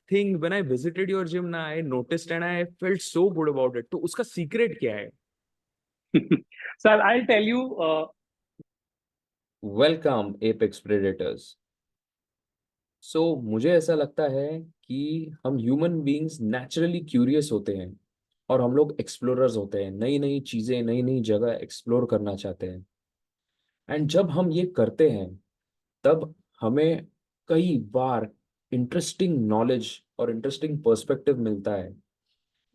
thing when I visited your gym na, I noticed and I felt so good about it. तो उसका secret क्या है? So I'll tell you. Welcome Apex Predators. मुझे ऐसा लगता है कि हम ह्यूमन बीइंग्स नेचुरली क्यूरियस होते हैं और हम लोग एक्सप्लोरर्स होते हैं, नई नई चीजें, नई नई जगह एक्सप्लोर करना चाहते हैं। एंड जब हम ये करते हैं तब हमें कई बार इंटरेस्टिंग नॉलेज और इंटरेस्टिंग पर्सपेक्टिव मिलता है,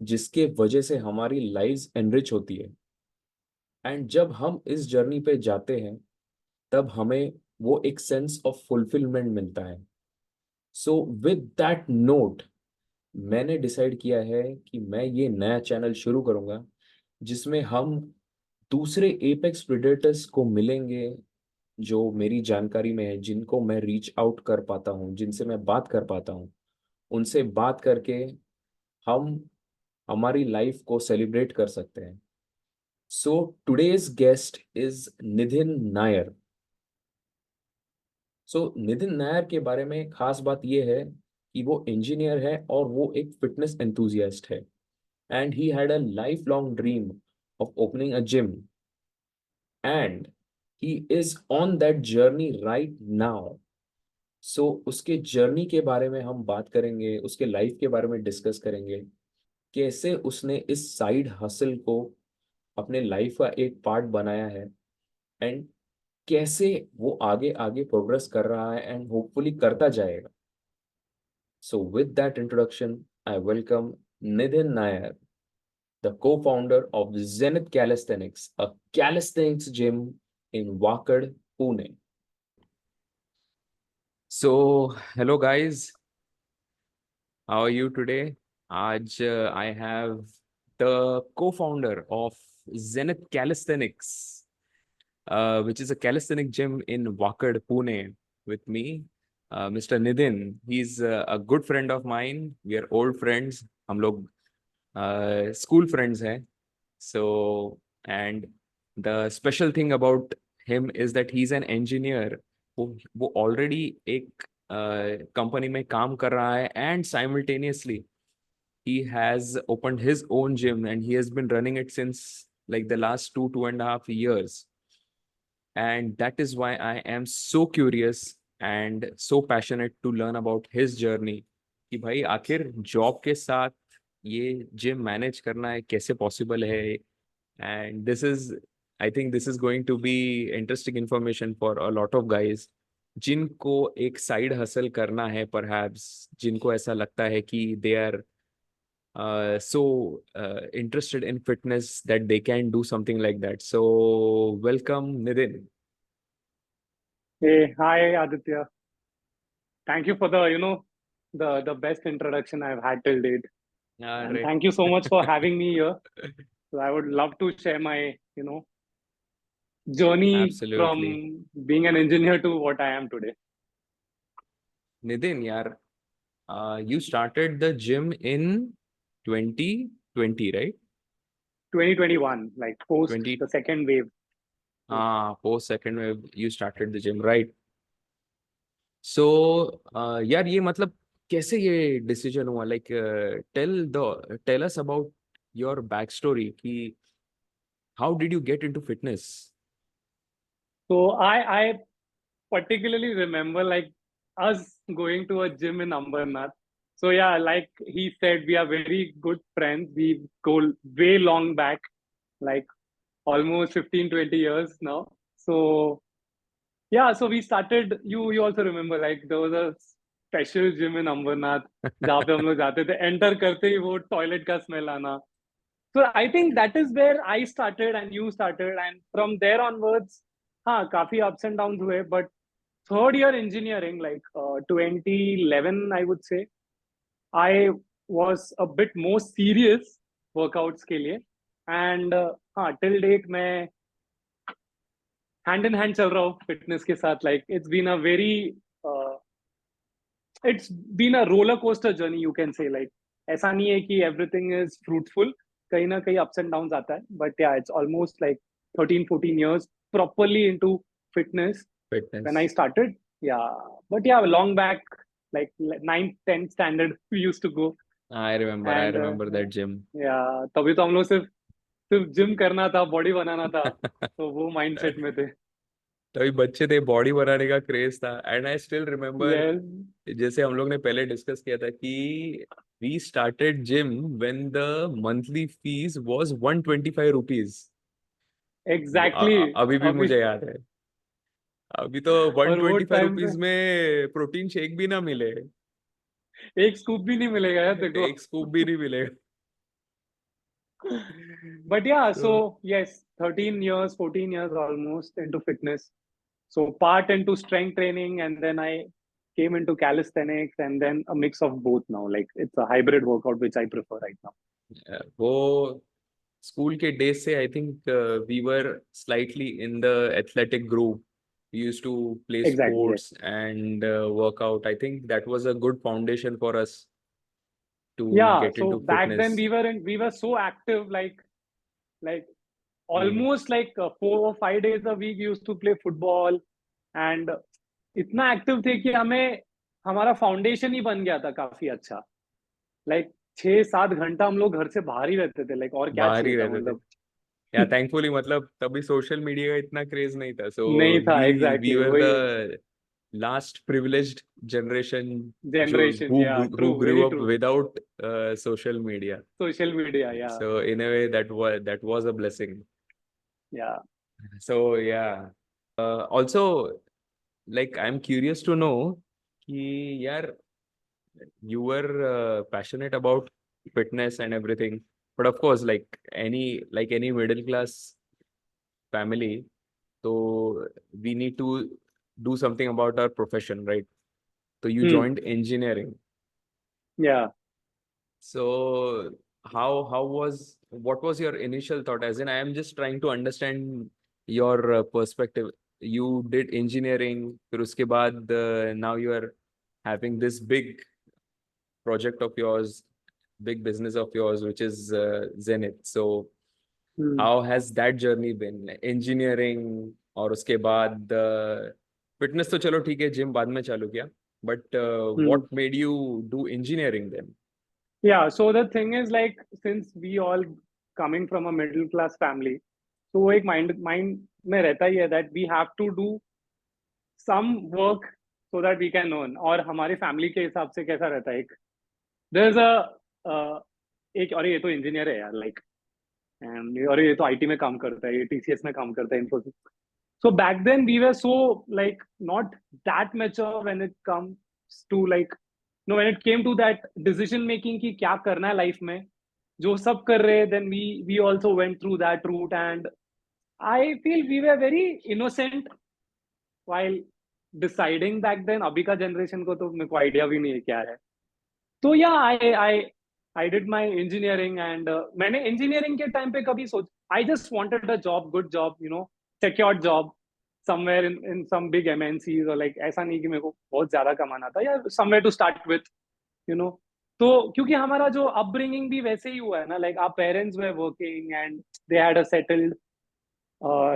जिसके वजह से हमारी लाइव्स एनरिच होती है। एंड जब हम इस जर्नी पे जाते हैं तब हमें वो एक सेंस ऑफ फुलफिलमेंट मिलता है। विद दैट नोट, मैंने डिसाइड किया है कि मैं ये नया चैनल शुरू करूंगा जिसमें हम दूसरे एपेक्स प्रेडेटर्स को मिलेंगे, जो मेरी जानकारी में है, जिनको मैं रीच आउट कर पाता हूँ, जिनसे मैं बात कर पाता हूँ। उनसे बात करके हम हमारी लाइफ को सेलिब्रेट कर सकते हैं। Today's guest is Nidhin Nair. Nitin Nair के बारे में खास बात यह है कि वो इंजीनियर है और वो एक फिटनेस एंथुजियास्ट है। And he had a life long dream of opening a gym, and he is on that journey right now. उसके जर्नी के बारे में हम बात करेंगे, उसके लाइफ के बारे में डिस्कस करेंगे, कैसे उसने इस साइड हसल को अपने लाइफ का एक पार्ट बनाया है, एंड कैसे वो आगे आगे प्रोग्रेस कर रहा है एंड होपफुली करता जाएगा। With that introduction, I welcome Nidhin Nair, the co-founder of Zenith Calisthenics, a calisthenics gym in Wakad, Pune. Hello guys, how are you today? आज I have the co-founder of Zenith Calisthenics, which is a calisthenic gym in Wakad, Pune, with me, Mr. Nidhin. He's a good friend of mine. We are old friends. हम लोग school friends हैं. And the special thing about him is that he's an engineer. वो already एक company में काम कर रहा है, and simultaneously he has opened his own gym and he has been running it since like the last 2.5 years. And that is why I am so curious and so passionate to learn about his journey कि भाई आखिर job के साथ ये gym manage करना है कैसे possible है। And this is, I think this is going to be interesting information for a lot of guys जिनको एक साइड हसल करना है, परहैप्स जिनको ऐसा लगता है कि they are so interested in fitness that they can do something like that. So welcome, Nidhin. Hey, hi Aditya. Thank you for the best introduction I've had till date, All and right. thank you so much for having me here. So I would love to share my journey Absolutely. from being an engineer to what I am today. Nidhin, yaar, you started the gym in 2020, right? 2021, like post 20, the second wave. post second wave, you started the gym, right? यार ये मतलब कैसे ये decision हुआ? Like tell us about your back story कि how did you get into fitness? So I particularly remember like us going to a gym in Ambernath. So yeah, like he said, we are very good friends. We go way long back, like almost 15-20 years now. So yeah, so we started. You also remember like there was a special gym in Ambernath जहाँ पे हम लोग जाते थे. Enter करते ही वो toilet का smell आना. So I think that is where I started and you started, and from there onwards, हाँ काफी ups and downs हुए. But third year engineering, like 2011, I would say, I was a bit more serious workouts के लिए. And हाँ till date मैं hand in hand चल रहा हूँ fitness के साथ. Like it's been a roller coaster journey, you can say. Like ऐसा नहीं है कि everything is fruitful. कहीं ना कहीं ups and downs आता है. But yeah, it's almost like 13-14 years properly into fitness when I fitness. started. Yeah, but yeah, long back. like ninth 10th standard we used to go. I And remember that gym. yeah, तभी तो हम लोग सिर्फ सिर्फ gym करना था, body बनाना था, तो वो माइंडसेट में थे. तभी बच्चे थे, बॉडी बनाने का क्रेज था. And I still remember, Yes, जैसे हम लोग ने पहले डिस्कस किया था कि we started gym when the monthly fees was 125 rupees. exactly. अभी भी अभी मुझे याद है. अभी तो वन और वो twenty five time pay rupees में प्रोटीन शेक भी ना मिले, एक स्कूप भी नहीं मिलेगा यार देखो. एक स्कूप भी नहीं मिलेगा. But yeah, तो so yes, 13 years, 14 years almost into fitness. So part into strength training, and then I came into calisthenics, and then a mix of both now. Like it's a hybrid workout, which I prefer right now. वो school के days से I think we were slightly in the athletic group. We used to play Exactly, yes. sports and work out. I think that was a good foundation for us to Yeah, get so into back then fitness. we were so active, like Hmm. almost like 4 or 5 days a week we used to play football, and इतना active थे कि हमें हमारा foundation ही बन गया था काफी अच्छा. लाइक 6-7 घंटा हम लोग घर से बाहर ही रहते थे. लाइक और क्या बाहर ही चाहिए था रहते थे. मतलब. या थैंकफुली, मतलब तभी सोशल मीडिया का इतना क्रेज नहीं था. सो नहीं था. वी एग्जैक्टली वर वही. द लास्ट privileged generation जो जनरेशन, या who true, grew very up true. without social media. Social media, या So in a way that was a blessing. या So yeah. Also, like I'm curious to know कि यार, you were passionate about fitness and everything, but of course, like any middle class family, so we need to do something about our profession, right? So you joined engineering. या So what was your initial thought? As in, I am just trying to understand your perspective. You did engineering, फिर उसके बाद now you are having this big project of yours, big business of yours, which is Zenith. So how has that journey been? Engineering और उसके बाद fitness तो चलो ठीक है, जिम बाद में चालू किया, but what made you do engineering then? Yeah, so the thing is, like, since we all coming from a middle class family, so वो एक mind में रहता ही है that we have to do some work so that we can earn. और हमारे family के हिसाब से कैसा रहता है, एक there's a एक, अरे ये तो इंजीनियर है यार, like, अरे ये तो आईटी में काम करता है, ये टीसीएस में काम करता है, Infosys. So back then we were so, like, not that mature when it comes to, like, no, when it came to that decision making कि क्या करना है लाइफ में. जो सब कर रहे, then we also went through that route, and I feel we were very innocent while deciding back then. अभी का जनरेशन को तो मेरे को आइडिया भी नहीं है क्या है. तो या I did my engineering, and मैंने engineering के टाइम पे कभी सोच, I just wanted a job, good job, secured job somewhere in some big MNCs, or like, ऐसा नहीं कि मेरे को बहुत ज्यादा कमाना था, या somewhere to start with, you know. तो क्योंकि हमारा जो अपब्रिंगिंग भी वैसे ही हुआ है ना, like our parents were working and they had a settled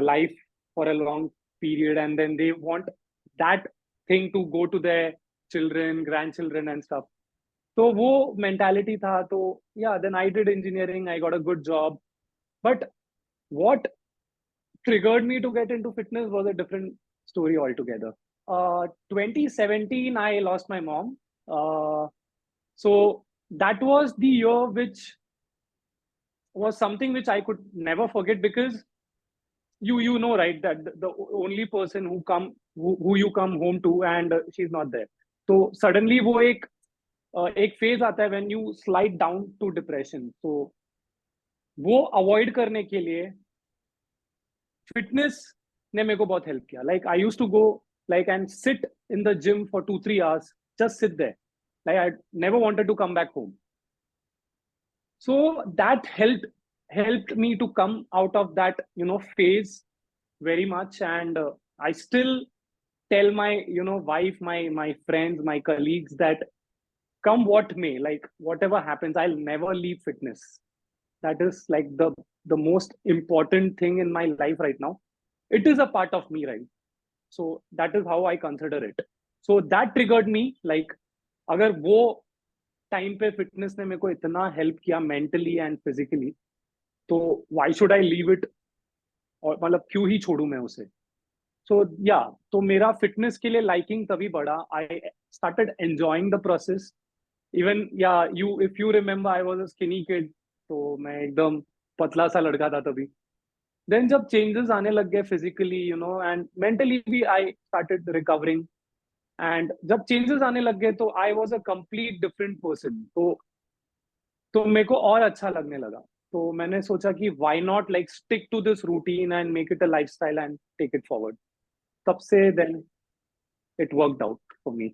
life for a long period, and then they want that thing to go to their children, grandchildren and stuff. तो वो मेंटालिटी था. तो yeah then I did engineering, I got a good job. But what triggered me to get into fitness was a different story altogether. 2017 I lost my mom. So that was the year which was something which I could never forget, because you know, right, that the only person who you come home to, and she's not there. So suddenly वो एक phase आता है when you slide down to depression. So वो avoid करने के लिए fitness ने मेरे को बहुत हेल्प किया. Like I used to go, like, and sit in the gym for 2-3 hours, just sit there. Like, I never wanted to come back home. So that helped me to come out of that phase very much. And I still tell my wife, my friends, my colleagues, that come what may, like, whatever happens, I'll never leave fitness. That is like the most important thing in my life right now. It is a part of me, right? So that is how I consider it. So that triggered me, like, अगर वो time पे fitness ने मेरे को इतना help किया mentally and physically, तो why should I leave it, और मतलब क्यों ही छोड़ू मैं उसे। सो या, तो मेरा फिटनेस के लिए लाइकिंग तभी बढ़ा, I started enjoying the process. Even या you, if you remember, I was a skinny kid, तो मैं एकदम पतला सा लड़का था तभी। देन जब चेंजेस आने लग गए physically, you know, and mentally भी आई स्टार्टेड रिकवरिंग, एंड जब चेंजेस आने लग गए तो आई was a complete different person. तो मेरे को और अच्छा लगने लगा। तो मैंने सोचा कि why not like stick to this routine and make it a lifestyle and take it forward. तब से then it worked out for me.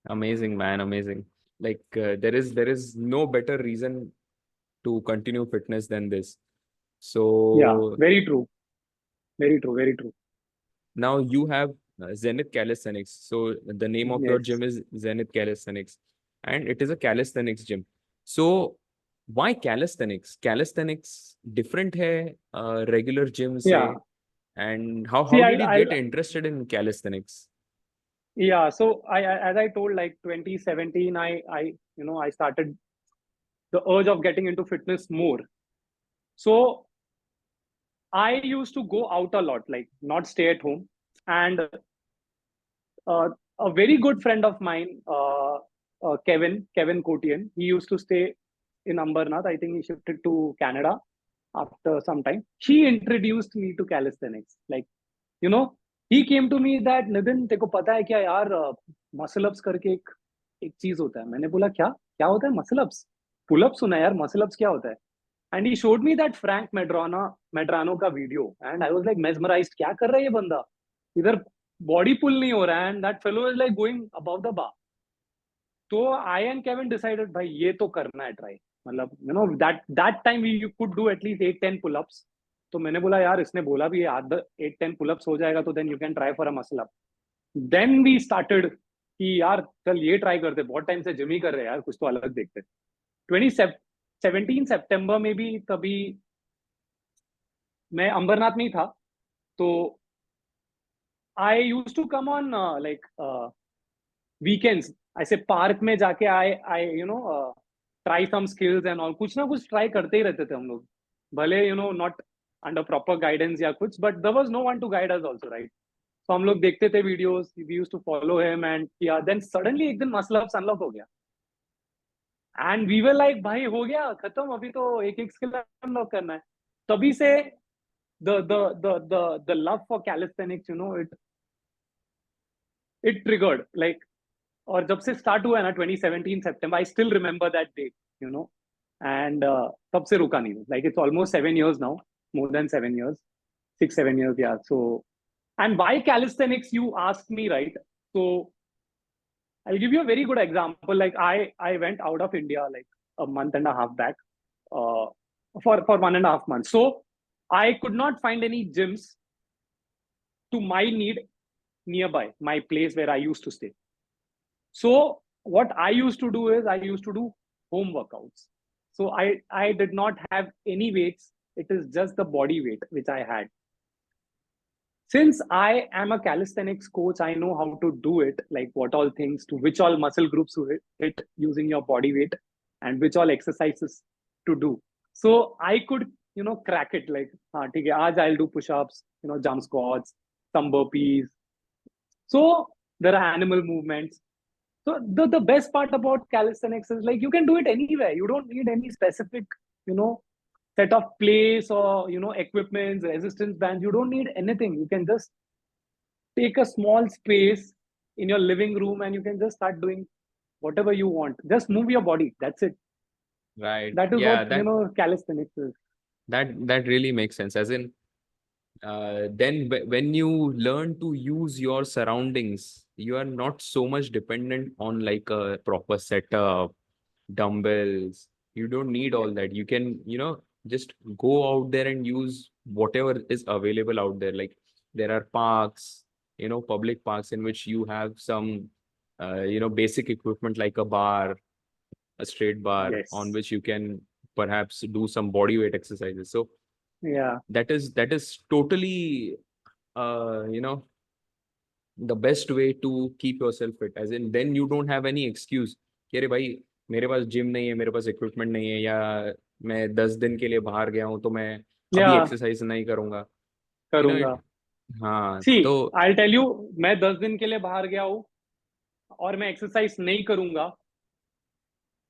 Amazing, man, amazing. Like there is no better reason to continue fitness than this. या, So very true, very true, very true. now you have Zenith Calisthenics. So the name of your yes, gym is Zenith Calisthenics, and it is a calisthenics gym. So why calisthenics? Calisthenics different है regular gym या, से, and C how did you I, get interested in calisthenics? yeah, so as I told, like 2017, I you know, I started the urge of getting into fitness more. So I used to go out a lot, like not stay at home. And a very good friend of mine, Kevin Kotian, he used to stay in Ambernath. I think he shifted to Canada after some time. He introduced me to calisthenics. Like, you know, he came to me that, Nitin तेको पता है क्या यार, muscle ups करके एक चीज होता है। मैंने बोला क्या, क्या होता है मसल अप्स? पुल अप सुना है यार, मसल अप्स क्या होता है? And he showed me that Frank Medrano का video, and I was like mesmerised, क्या कर रहा है ये बंदा, इधर बॉडी पुल नहीं हो रहा है, and that fellow is like going above the bar. तो आई एंड केविन डिसाइडेड, भाई ये तो करना है ट्राई। मतलब you know, that that time we you could do at least 8-10 pullups. तो मैंने बोला यार, इसने बोला भी 8-10 पुलअप्स हो जाएगा, तो then you can try for a muscle up. Then we started कि यार चल ये ट्राई करते, बहुत टाइम से जिम ही कर रहे हैं यार, कुछ तो अलग देखते। 2017 सितंबर में भी, तभी मैं अंबरनाथ में ही था। तो I use to come on like weekends, ऐसे पार्क में जाके I I you know try some skills and all, कुछ ना कुछ ट्राई करते ही रहते थे हम लोग। भले you know not under proper guidance या कुछ, but there was no one to guide us also, right? तो हम लोग देखते थे videos, we used to follow him, and yeah then suddenly एक दिन मसल अप्स अनलॉक हो गया, एंड वी वर लाइक भाई हो गया खत्म, अभी तो एक एक स्किल अनलॉक करना है। तभी से the the the love for calisthenics, you know, it triggered like. और जब से स्टार्ट हुआ है ना 2017 सितंबर, I still remember that date, you know, and तब से रुका नहीं। Like it's almost 7 years now, more than 7 years, 6-7 years, yeah. So, and why calisthenics, you asked me, right? So I'll give you a very good example. Like I went out of India like a month and a half back, uh, for 1.5 months. So I could not find any gyms to my need nearby my place where I used to stay. So what I used to do is I used to do home workouts. So I did not have any weights. It is just the body weight which I had. Since I am a calisthenics coach, I know how to do it, like what all things, to which all muscle groups to hit using your body weight, and which all exercises to do. So I could, you know, crack it like, हाँ ठीक है, आज I'll do push-ups, you know, jump squats, some burpees. So there are animal movements. So the best part about calisthenics is like you can do it anywhere. You don't need any specific, you know, set of place or, you know, equipments, resistance bands. You don't need anything. You can just take a small space in your living room and you can just start doing whatever you want. Just move your body. That's it. Right. That is Yeah, what, you know, calisthenics is. that really makes sense. As in, then when you learn to use your surroundings, you are not so much dependent on like a proper setup, dumbbells. You don't need Yeah. all that. You can, just go out there and use whatever is available out there. Like there are parks, public parks in which you have some, basic equipment like a bar, a straight bar on Yes. which you can perhaps do some body weight exercises. So Yeah. that is totally, uh, you know, the best way to keep yourself fit, as in then you don't have any excuse कि अरे भाई मेरे पास gym नहीं है, मेरे पास equipment नहीं है, या मैं 10 दिन के लिए बाहर गया हूँ तो मैं अभी या एक्सरसाइज नहीं करूंगा, यू नो करूंगा। इट। हाँ सी, तो आई टेल यू, मैं 10 दिन के लिए बाहर गया हूँ और मैं एक्सरसाइज नहीं करूंगा,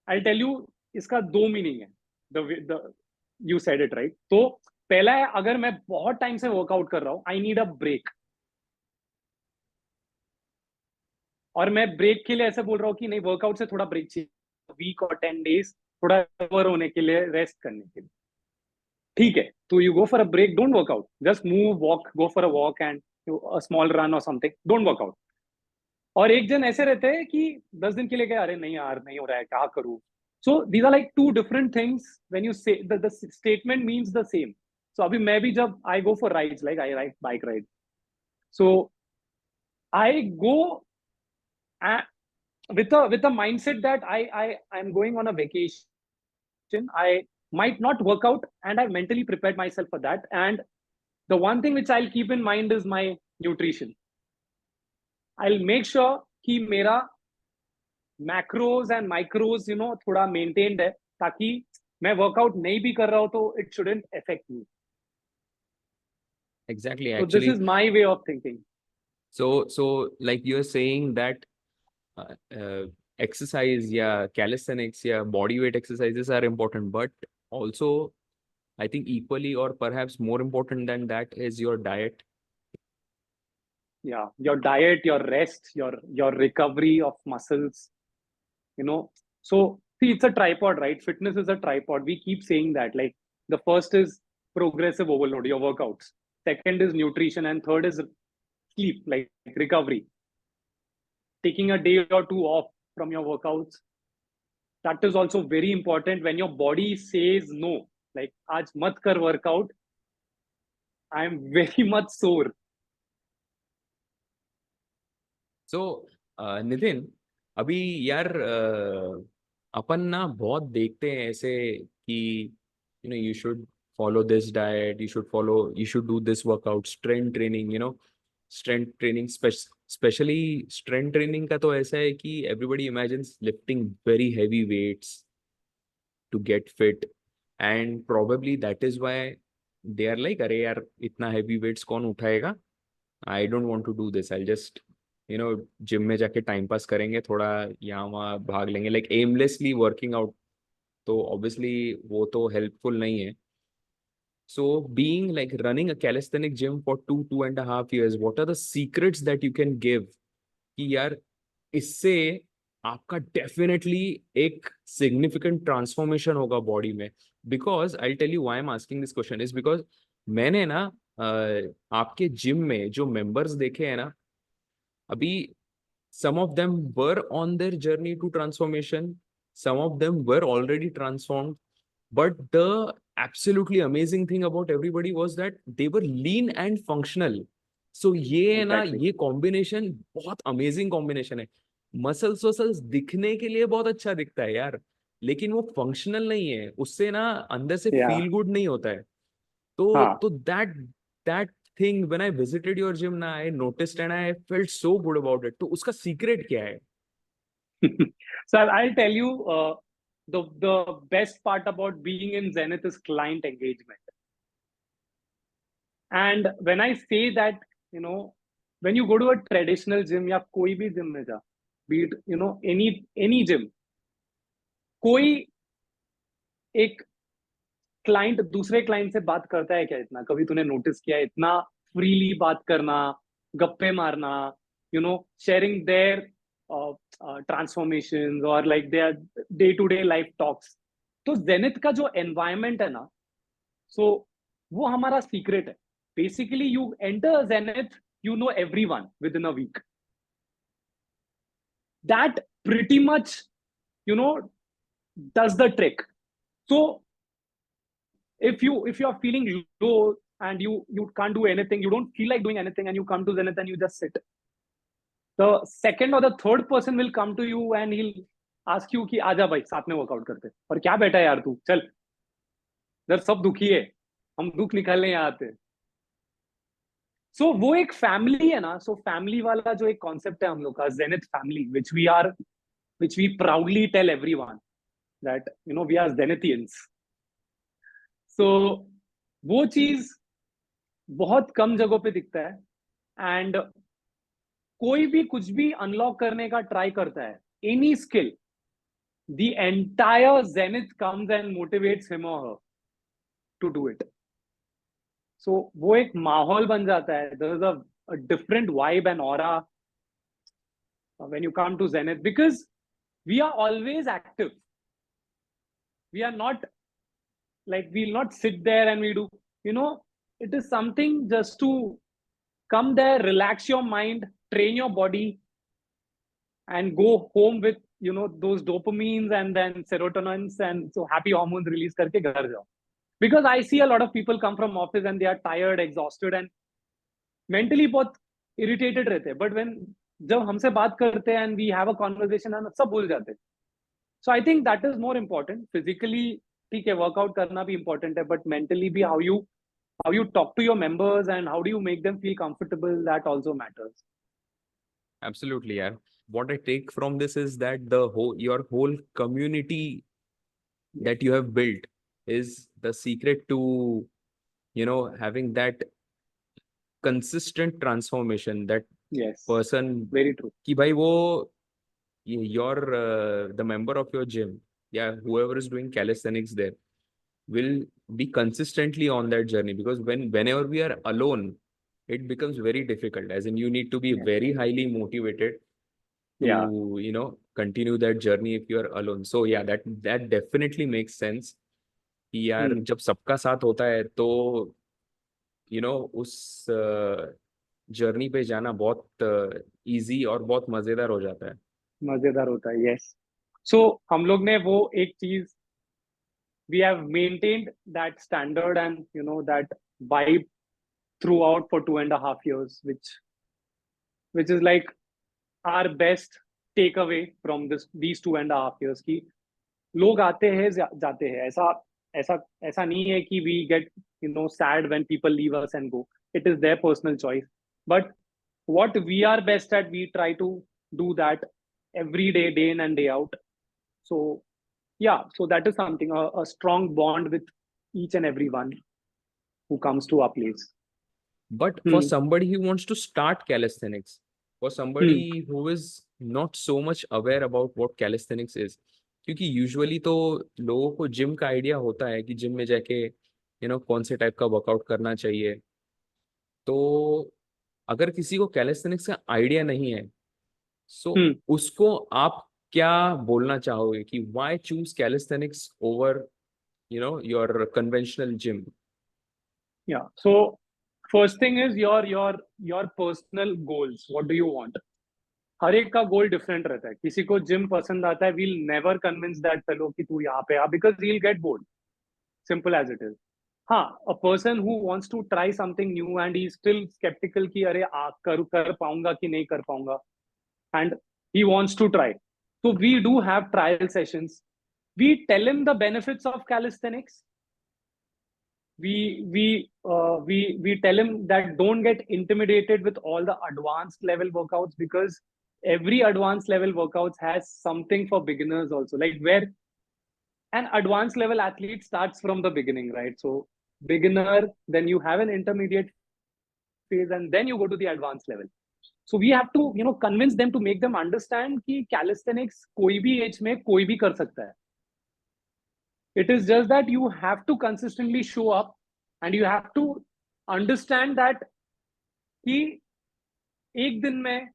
आई टेल यू, इसका दो मीनिंग है। The you said it right. तो पहला है, अगर मैं बहुत टाइम से वर्कआउट कर रहा हूँ, आई नीड अ ब्रेक। और मैं ब्रेक के लिए ऐसे बोल रहा हूँ कि नहीं, वर्कआउट से थोड़ा ब्रेक चाहिए, वीक और 10 डेज थोड़ा रिकवर होने के लिए, रेस्ट करने के लिए। ठीक है, तो you go for a break, don't work out, just move, walk, go for a walk and a small run और समथिंग, डोंट वर्कआउट। और एक जन ऐसे रहते हैं कि 10 दिन के लिए गए, अरे नहीं यार नहीं हो रहा है, क्या करूं। So these are like two different things, when you say the statement means the same. So अभी मैं भी जब I go for rides, like I ride bike ride, so I go with a mindset that I'm going on a vacation. I might not work out, and I've mentally prepared myself for that. And the one thing which I'll keep in mind is my nutrition. I'll make sure कि मेरा macros and micros, थोड़ा maintained है, ताकि मैं workout नहीं भी कर रहा हूँ तो it shouldn't affect me. exactly, So this is actually, my way of thinking. so like you're saying that uh, uh, exercise, yeah, calisthenics, yeah, body weight exercises are important, but also I think equally or perhaps more important than that is your diet. Yeah, your diet, your rest, your recovery of muscles, you know. So see, it's a tripod, right? Fitness is a tripod. We keep saying that. Like, the first is progressive overload, your workouts. Second is nutrition, and third is sleep, like recovery. Taking a day or two off from your workouts. That is also very important. When your body says no, like aaj mat kar workout, I am very much sore. So Nitin, अभी यार अपन ना बहुत देखते हैं ऐसे कि you should follow this diet, you should do this workout, strength training, strength training, especially strength training का तो ऐसा है कि everybody imagines lifting very heavy weights to get fit, and probably that is why they are like, अरे यार इतना heavy weights कौन उठाएगा, I don't want to do this, I just gym में जाके टाइम पास करेंगे, थोड़ा यहाँ वहाँ भाग लेंगे, लाइक एमलेसली वर्किंग आउट, तो ऑब्वियसली वो तो हेल्पफुल नहीं है. So being like running a calisthenic gym for 2.5 years, what are the secrets that you can give कि यार इससे आपका डेफिनेटली एक सिग्निफिकेंट ट्रांसफॉर्मेशन होगा बॉडी में. Because I tell you why I am asking this question is because मैंने ना आपके जिम में जो मेंबर्स देखे हैं ना अभी, some of them were on their journey to transformation, some of them were already transformed, but the absolutely amazing thing about everybody was that they were lean and functional. So ये है ना, Exactly. ये combination बहुत amazing combination है. Muscles vessels दिखने के लिए बहुत अच्छा दिखता है यार, लेकिन वो फंक्शनल नहीं है, उससे ना अंदर से Yeah. फील गुड नहीं होता है. तो that thing, when I visited your gym ना, I noticed and I felt so good about it. तो उसका सीक्रेट क्या है? So I'll tell you, the best part about being in Zenith is client engagement. And when I say that, when you go to a traditional gym या कोई भी gym में जा, be it any gym, कोई एक client दूसरे client से बात करता है क्या? इतना कभी तूने नोटिस किया है? इतना फ्रीली बात करना, गप्पे मारना, शेयरिंग देयर ट्रांसफॉर्मेशन और like their day to day life talks. तो जेनिथ का जो एनवायरमेंट है ना, सो वो हमारा सीक्रेट है. Basically you enter zenith, you know everyone within a week. That pretty much, you know, does the trick. So if you are feeling low and you can't do anything, you don't feel like doing anything, and you come to Zenith and you just sit, the second or the third person will come to you and he'll ask you कि आजा भाई साथ में workout करते. और क्या बैठा है यार तू, चल, इधर सब दुखी है, हम दुख निकालने यहाँ आते हैं. सो वो एक फैमिली है ना, सो फैमिली वाला जो एक कॉन्सेप्ट है हम लोग का, zenith family, which we proudly tell everyone that we are Zenithians. सो वो चीज बहुत कम जगहों पे दिखता है, एंड कोई भी कुछ भी अनलॉक करने का ट्राई करता है, any skill, the entire zenith comes and motivates him or her to do it. So वो एक माहौल बन जाता है. There is a different vibe and aura when you come to zenith, because we are always active. We are not like, we'll not sit there and we do, it is something just to come there, relax your mind, train your body, and go home with those dopamines and then serotonins and so happy hormones release करके घर जाओ. Because I see a lot of people come from office and they are tired, exhausted, and mentally बहुत irritated रहते हैं. But when जब हमसे बात करते हैं and we have a conversation, हम सब भूल जाते हैं. So I think that is more important. Physically ठीक है, workout करना भी important है, but mentally भी how you talk to your members and how do you make them feel comfortable, that also matters. Absolutely, yeah. What I take from this is that your whole community that you have built is the secret to, having that consistent transformation. That Yes, person, very true. कि भाई वो the member of your gym, yeah, whoever is doing calisthenics there will be consistently on that journey, because whenever we are alone, it becomes very difficult, as in you need to be Yeah. very highly motivated to Yeah. continue that journey if you are alone. So yeah, that definitely makes sense कि यार जब सबका साथ होता है तो उस journey पे जाना बहुत इजी और बहुत मजेदार हो जाता है. मजेदार होता है. यस. सो हम लोग ने वो एक चीज, we have maintained that standard and that vibe throughout for 2.5 years, which is like our best takeaway from these 2.5 years. की लोग आते हैं जाते हैं, ऐसा ऐसा ऐसा नहीं है कि we get sad when people leave us and go. It is their personal choice, but what we are best at, we try to do that every day, day in and day out. So yeah, so that is something, a strong bond with each and everyone who comes to our place. But for somebody who wants to start calisthenics, for somebody who is not so much aware about what calisthenics is, क्योंकि usually तो लोगों को gym का idea होता है कि gym में जाके कौन से टाइप का वर्कआउट करना चाहिए. तो अगर किसी को कैलिस्थेनिक्स का आइडिया नहीं है, सो उसको आप क्या बोलना चाहोगे कि why choose calisthenics over your conventional gym? Yeah, so first thing is your personal goals. What do you want? हर एक का गोल डिफरेंट रहता है. किसी को जिम पसंद आता है, we'll never convince that fellow कि तू यहाँ पे आ, because he'll get bored. Simple as it is. हाँ, a person who wants to try something new and he's still skeptical कि अरे कर पाऊंगा कि नहीं कर पाऊंगा, and he wants to try. So we do have trial sessions. We tell him the benefits of calisthenics. We tell him that don't get intimidated with all the advanced level workouts, because every advanced level workouts has something for beginners also, like where an advanced level athlete starts from the beginning, right? So beginner, then you have an intermediate phase, and then you go to the advanced level. So we have to convince them, to make them understand कि calisthenics कोई भी age में कोई भी कर सकता है. It is just that you have to consistently show up, and you have to understand that कि एक दिन में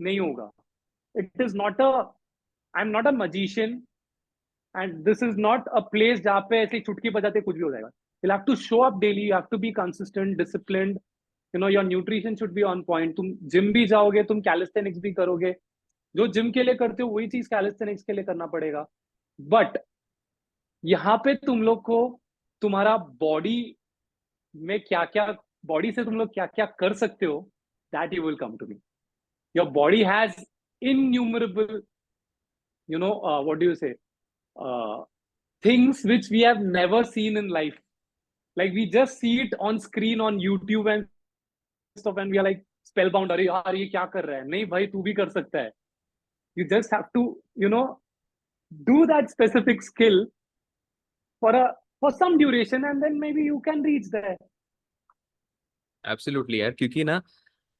नहीं होगा. It is not I'm not a magician, and this is not a place जहाँ पे ऐसे चुटकी बजाते कुछ भी हो जाएगा. You'll have to show up daily. You have to be consistent, disciplined. Your nutrition should be on point. तुम जिम भी जाओगे, तुम calisthenics भी करोगे. जो जिम के लिए करते हो वही चीज calisthenics के लिए करना पड़ेगा. बट यहाँ पे तुम लोग को तुम्हारा बॉडी में क्या क्या, बॉडी से तुम लोग क्या क्या कर सकते हो, that you will come to me. Your body has innumerable, what do you say, things which we have never seen in life. Like we just see it on screen on YouTube and of and we are like spellbound, अरे यार ये क्या कर रहा है? नहीं भाई, तू भी कर सकता है. You just have to, you know, do that specific skill for some duration, and then maybe you can reach there. Absolutely यार, क्योंकि ना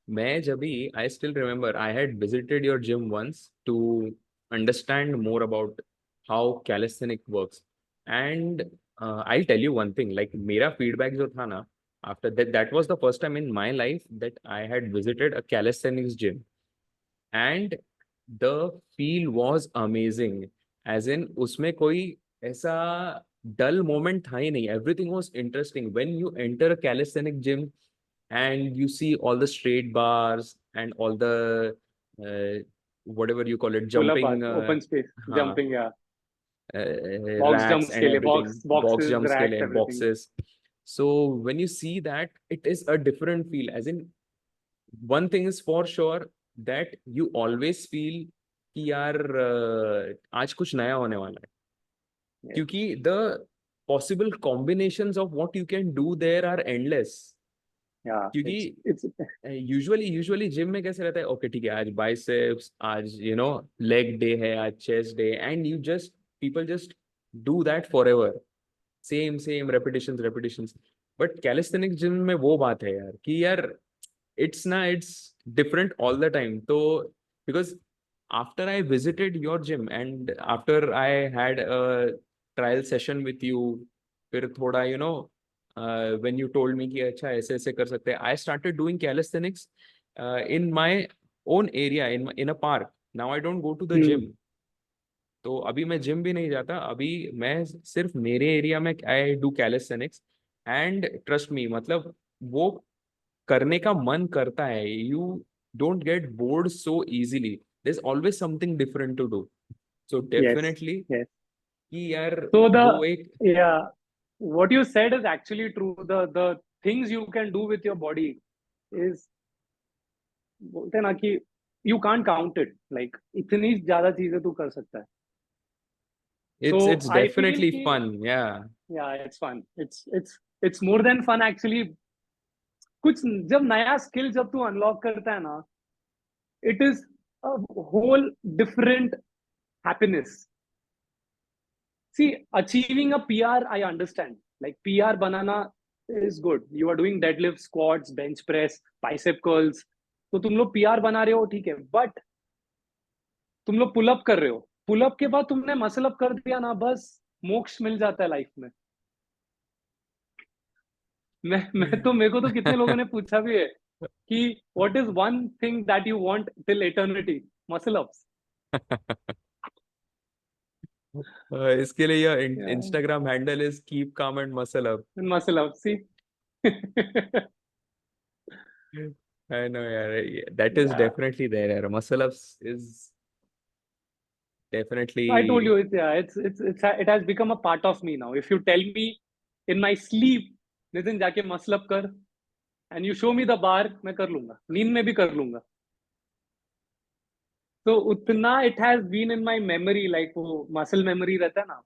मैं जब भी I still remember I had visited your gym once to understand more about how calisthenic works and I tell you one thing, like मेरा feedback जो था ना after that was the first time in my life that I had visited a calisthenics gym and the feel was amazing. As in उसमें कोई ऐसा dull moment था ही नहीं, everything was interesting when you enter a calisthenic gym and you see all the straight bars and all the uh, whatever you call it, Pull up jumping bars, open space, हाँ, jumping, yeah. Box racks jumps and के लिए, everything, box boxes, jumps के racks, लिए, everything. boxes. So when you see that, it is a different feel. As in, one thing is for sure that you always feel कि यार आज कुछ नया होने वाला है, Yes. क्योंकि the possible combinations of what you can do there are endless. Yeah, क्योंकि it's यूजुअली जिम में कैसे रहता है, ओके ठीक है आज बाइसेप्स, आज लेग डे है, आज chest day, and you just people just do that forever, same same repetitions. But calisthenic gym में वो बात है यार कि यार it's different all the time. तो because after I visited your gym and after I had a trial session with you, फिर थोड़ा when you told me कि अच्छा ऐसे ऐसे कर सकते हैं, I started doing calisthenics in my own area in a park. Now I don't go to the gym. तो अभी मैं जिम भी नहीं जाता, अभी मैं सिर्फ मेरे एरिया में I do calisthenics. And trust me, मतलब वो करने का मन करता है. You don't get bored so easily, there is always something different to do. So yes, definitely yes. कि यार So वो एक yeah, what you said is actually true. The things you can do with your body is, बोलते हैं ना कि you can't count it. Like इतनी ज्यादा चीजें तू कर सकता है. So it's I feel definitely कि fun. Yeah. yeah, it's fun. It's more than fun actually. कुछ जब नया स्किल जब तू अनलॉक करता है ना, it is a whole different happiness. See, achieving a PR, I understand. Like PR banana is good. You are doing deadlift, squats, bench press, bicep curls. तो तुम लोग PR बना रहे हो, ठीक है. बट तुम लोग पुल अप कर रहे हो. पुल अप के बाद तुमने मसल अप कर दिया ना, बस मोक्ष मिल जाता है लाइफ में. मैं तो मेरे को तो कितने लोगों ने पूछा भी है कि what is one thing that you want till eternity? Muscle ups. इसके लिए your Instagram handle is keep calm and muscle up. Muscle up, see. I know, yeah, that is Yeah. definitely there. Yeah. Muscle ups is I told definitely. you, it has become a part of me now. If you tell me in my sleep, Nitin जाके muscle up कर, and you show me the bar, मैं कर लूंगा, नींद में भी कर लूंगा. तो उतना it has been in my memory, like वो मसल मेमोरी रहता है ना,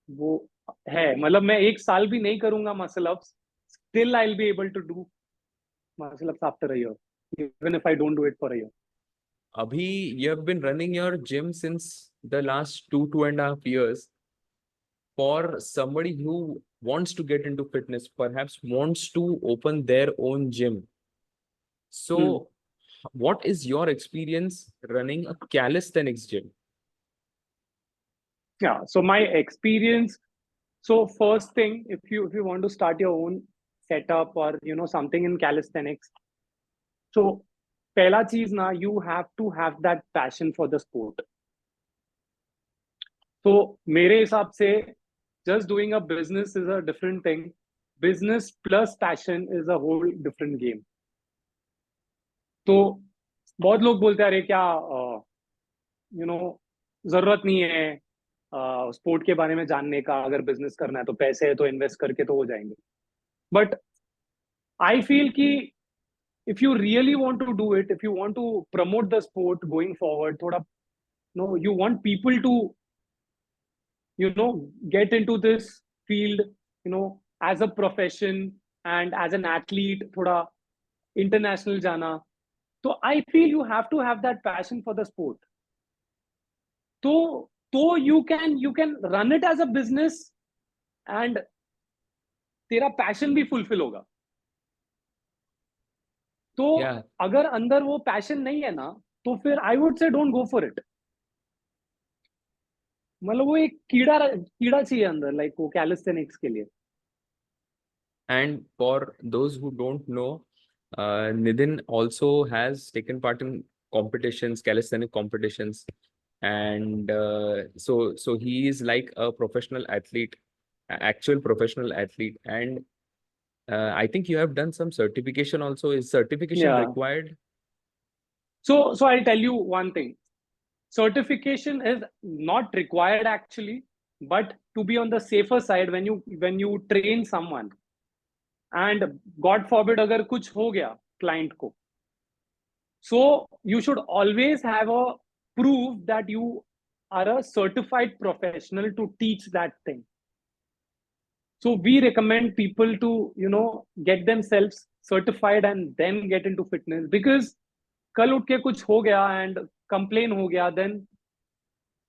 वो है. मतलब मैं एक साल भी नहीं करूंगा muscle ups, still I'll be able to do muscle ups after a year, even if I don't do it for a year. Abhi, you have been running your gym since the last 2.5 years. For somebody who wants to get into fitness, perhaps wants to open their own gym. So, what is your experience running a calisthenics gym? Yeah, so my experience. So first thing, if you want to start your own setup or something in calisthenics, so पहला चीज ना, you have to have that passion for the sport. तो मेरे हिसाब से just doing a business is a different thing. Business plus passion is a whole different game. तो बहुत लोग बोलते हैं अरे क्या जरूरत नहीं है स्पोर्ट के बारे में जानने का, अगर बिजनेस करना है तो पैसे है तो इन्वेस्ट करके तो हो जाएंगे. बट आई फील कि if you really want to do it, if you want to promote the sport going forward, thoda, you want people to get into this field as a profession and as an athlete, thoda international जाना. So I feel you have to have that passion for the sport. So you can run it as a business and तेरा passion भी fulfill होगा. तो Yeah, अगर अंदर वो passion नहीं है ना, तो फिर I would say don't go for it. मतलब वो एक कीड़ा चाहिए अंदर, लाइक वो कैलिस्थेनिक्स के लिए. and for those who don't know, Nidin also has taken part in competitions, calisthenic competitions, and so he is like a professional athlete, actual professional athlete, and I think you have done some certification also. Is certification Yeah. required? So I'll tell you one thing. Certification is not required actually, but to be on the safer side when you train someone, and God forbid अगर कुछ हो गया client को, so you should always have a proof that you are a certified professional to teach that thing. So we recommend people to, get themselves certified and then get into fitness, because कल उठ के कुछ हो गया and complain हो गया, then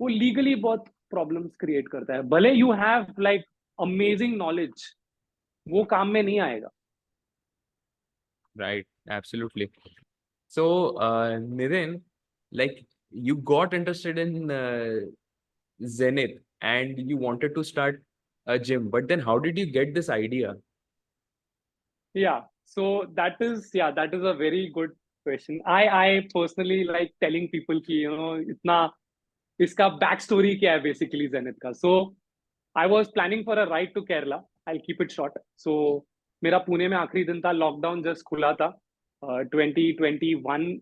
वो legally बहुत problems create करता है. भले you have like amazing knowledge, वो काम में नहीं आएगा. Right, absolutely. So, Nidin, like you got interested in Zenith and you wanted to start a gym, but then how did you get this idea? Yeah, so that is a very good question. I personally like telling people कि इतना इसका back story क्या है basically Zenith का. So I was planning for a ride to Kerala. I keep it short. So मेरा पुणे में आखिरी दिन था, लॉकडाउन जस्ट खुला था. 2021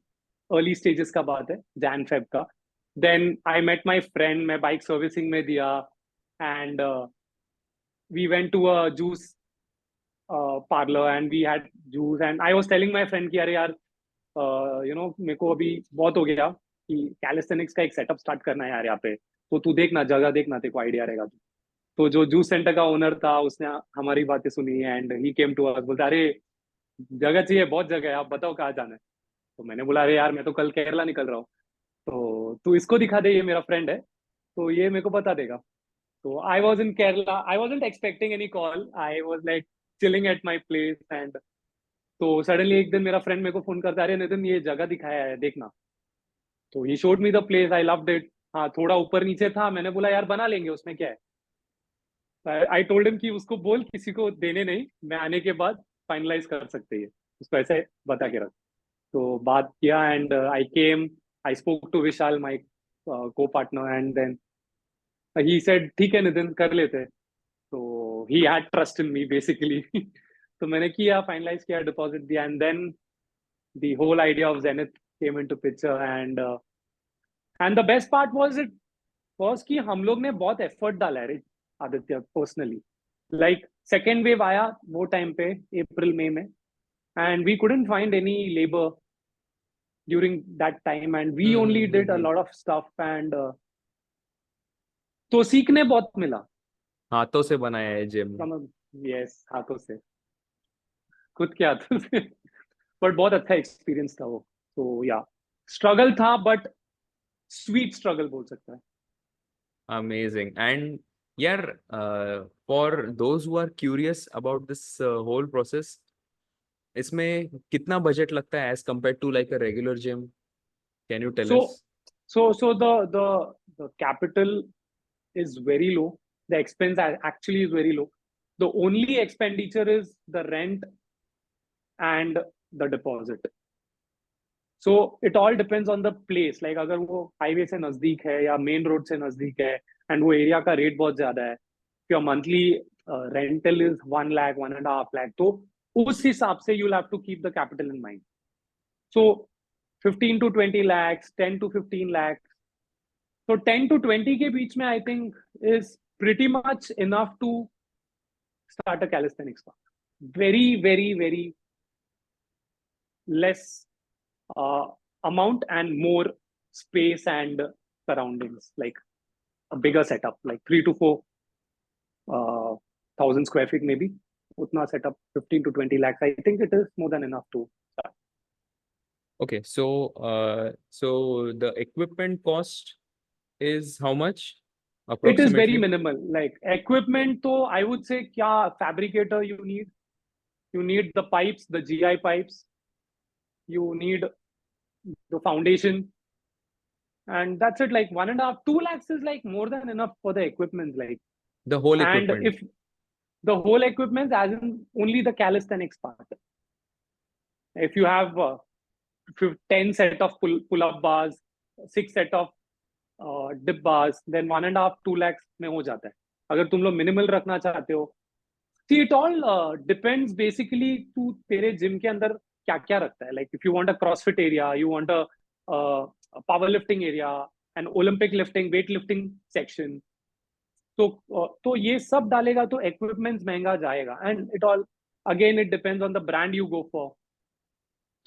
अर्ली स्टेजेस का बात है, जैन फेब का. Then I met my friend, मैं बाइक सर्विसिंग में दिया, and we went to a juice parlour and we had juice. And I was telling my friend कि अरे यार मेरे को अभी बहुत हो गया कि कैलिस्थेनिक्स का एक सेटअप स्टार्ट करना है यार यहाँ पे, तो तू देखना, जगह देखना, तेरे को आइडिया रहेगा. तो जो जूस सेंटर का ओनर था उसने हमारी बातें सुनी and he came to us, बोलता अरे जगह चाहिए, बहुत जगह है, आप बताओ कहाँ जाना है. तो मैंने बोला अरे यार मैं तो कल केरला निकल रहा हूँ, तो तू इसको दिखा दे, ये मेरा फ्रेंड है, तो ये मेरे को बता देगा. तो I was in Kerala, I wasn't expecting any call, I was like chilling at my place. And तो सडनली एक दिन मेरा फ्रेंड मेरे को फोन करता है, अरे नितिन ये जगह दिखाया है देखना. तो ही showed me the place, I loved it. हाँ, थोड़ा ऊपर नीचे था, मैंने बोला यार बना लेंगे, उसमें क्या है. आई टोल्ड हिम कि उसको बोल किसी को देने नहीं, मैं आने के बाद फाइनलाइज कर सकते हैं, उसको ऐसे बता के रख. तो बात किया and I came, I spoke to Vishal my को partner, and then he said ठीक है नितिन कर लेते. तो he had trust in me basically. तो मैंने किया, फाइनलाइज किया, डिपॉजिट दिया, and then the whole idea of Zenith came into picture. And the best part was कि हम लोग ने बहुत एफर्ट डाला है रे Aditya, personally. Like second wave आया वो टाइम पे, अप्रैल मई में, and we couldn't find any labor during that time, and we only did a lot of stuff. And तो सीखने बहुत मिला. हाथों से बनाया है जिम. यस, हाथों से, खुद के हाथों से. बट बहुत अच्छा एक्सपीरियंस था वो. तो या स्ट्रगल था, बट स्वीट स्ट्रगल बोल सकता है. Amazing. And yeah, for those who are curious about this whole process, इसमें कितना बजट लगता है as compared to like a regular gym? Can you tell So us? so the capital is very low. The expense actually is very low. The only expenditure is the rent and the deposit. So it all depends on the place. Like अगर वो highway से नजदीक है या main road से नजदीक है, and वो एरिया का रेट बहुत ज्यादा है, your monthly rental is 1 lakh, 1.5 lakh, तो उस हिसाब से you'll have to keep the capital in mind. So 15 to 20 lakhs, 10 to 15 lakhs. So 10 to 20 के बीच में I think is pretty much enough to start a calisthenics park. Very, very, very less amount and more space and surroundings, like a bigger setup, like 3 to 4 thousand square feet maybe. Utna setup, 15 to 20 lakhs. I think it is more than enough to start. Okay, so the equipment cost is how much It is very approximately? minimal. Like equipment, तो I would say क्या fabricator you need. You need the pipes, the GI pipes. You need the foundation, and that's it. Like 1.5, 2 lakhs is like more than enough for the equipment. Like, The whole and equipment. if the whole equipment, as in only the calisthenics part. If you have 10 set of pull-up bars, 6 set of dip bars, then 1.5, 2 lakhs में हो जाता है. अगर तुम लोग minimal रखना चाहते हो, see it all depends basically तू तेरे जिम के अंदर क्या क्या रखता है. Like if you want a CrossFit area, you want a powerlifting area, an Olympic lifting, weightlifting section. तो ये सब डालेगा तो इक्विपमेंट्स महंगा जाएगा. And it all again it depends on the brand you go for.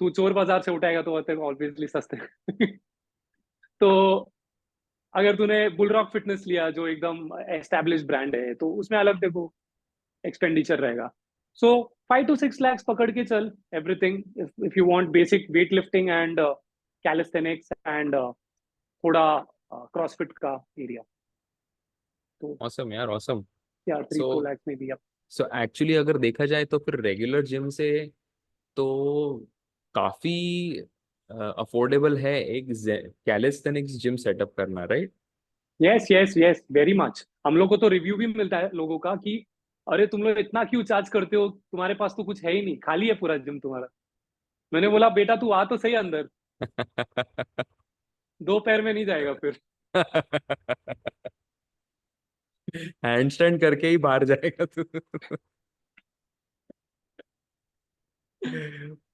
तू चोर बाजार से उठाएगा तो ऑब्वियसली सस्ते. तो अगर तूने बुलरॉक फिटनेस लिया जो एकदम एस्टेब्लिश ब्रांड है तो उसमें अलग देखो एक्सपेंडिचर रहेगा. सो 5 to 6 lakhs पकड़ के चल everything. If you want basic weight lifting and calisthenics and थोड़ा क्रॉसफिट का एरिया, तो Awesome यार, awesome. या 3-4 So lakhs में भी. so actually अगर देखा जाए तो फिर रेगुलर जिम से तो काफी अफोर्डेबल है एक कैलिस्थेनिक्स जिम सेटअप करना, right? Yes yes yes, very much. हम लोग को तो रिव्यू भी मिलता है लोगों का कि अरे तुम लोग इतना क्यों चार्ज करते हो, तुम्हारे पास तो कुछ है ही नहीं, खाली है पूरा जिम तुम्हारा. मैंने बोला बेटा तू आ तो सही अंदर, 2 पैर में नहीं जाएगा फिर. हैंडस्टैंड करके ही बाहर जाएगा तू.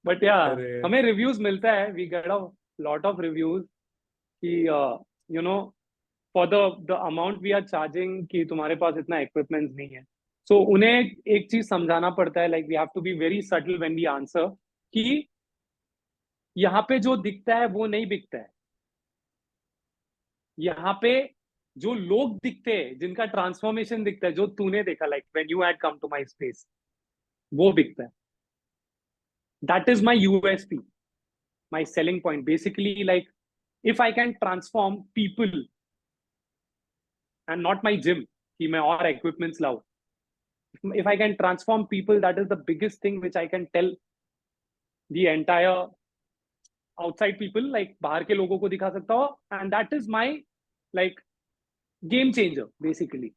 बट या अरे हमें रिव्यूज मिलता है. We get a lot of reviews कि you know for the amount we are charging कि तुम्हारे पास इतना इक्विपमेंट नहीं है. सो उन्हें एक चीज समझाना पड़ता है. Like we have to be very subtle when we answer कि यहाँ पे जो दिखता है वो नहीं बिकता है. यहाँ पे जो लोग दिखते हैं, जिनका ट्रांसफॉर्मेशन दिखता है, जो तूने देखा like when you had come to my space, वो बिकता है. That is my USP, my selling point basically. Like if I can transform people and not my gym कि मैं और इक्विपमेंट्स लाऊं. if I can transform people, that is the biggest thing which I can tell the entire outside people, like बाहर के लोगों को दिखा सकता हो. And that is my like game changer basically.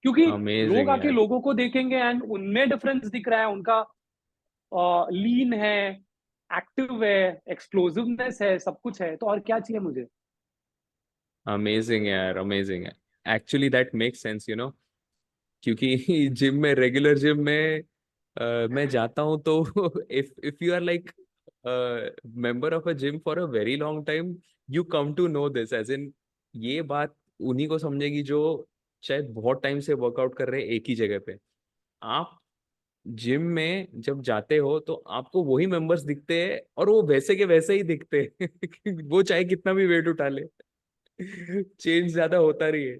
क्योंकि लोग अमेजिंग आके यार. लोगों को देखेंगे एंड उनमें डिफरेंस दिख रहा है. उनका लीन है, एक्टिव है, एक्सप्लोसिवनेस है, सब कुछ है, तो और क्या चाहिए मुझे. अमेजिंग यार, अमेजिंग है. Actually that makes sense, you know. क्योंकि जिम में, रेगुलर जिम में मैं जाता हूँ तो if you are like member of a gym for a very long time, you come to know this as in. ये बात उन्हीं को समझेगी जो शायद बहुत टाइम से वर्कआउट कर रहे हैं एक ही जगह पे. आप जिम में जब जाते हो तो आपको वही मेंबर्स दिखते हैं और वो वैसे के वैसे ही दिखते हैं. वो चाहे कितना भी वेट उठा ले, चेंज ज्यादा होता रही है.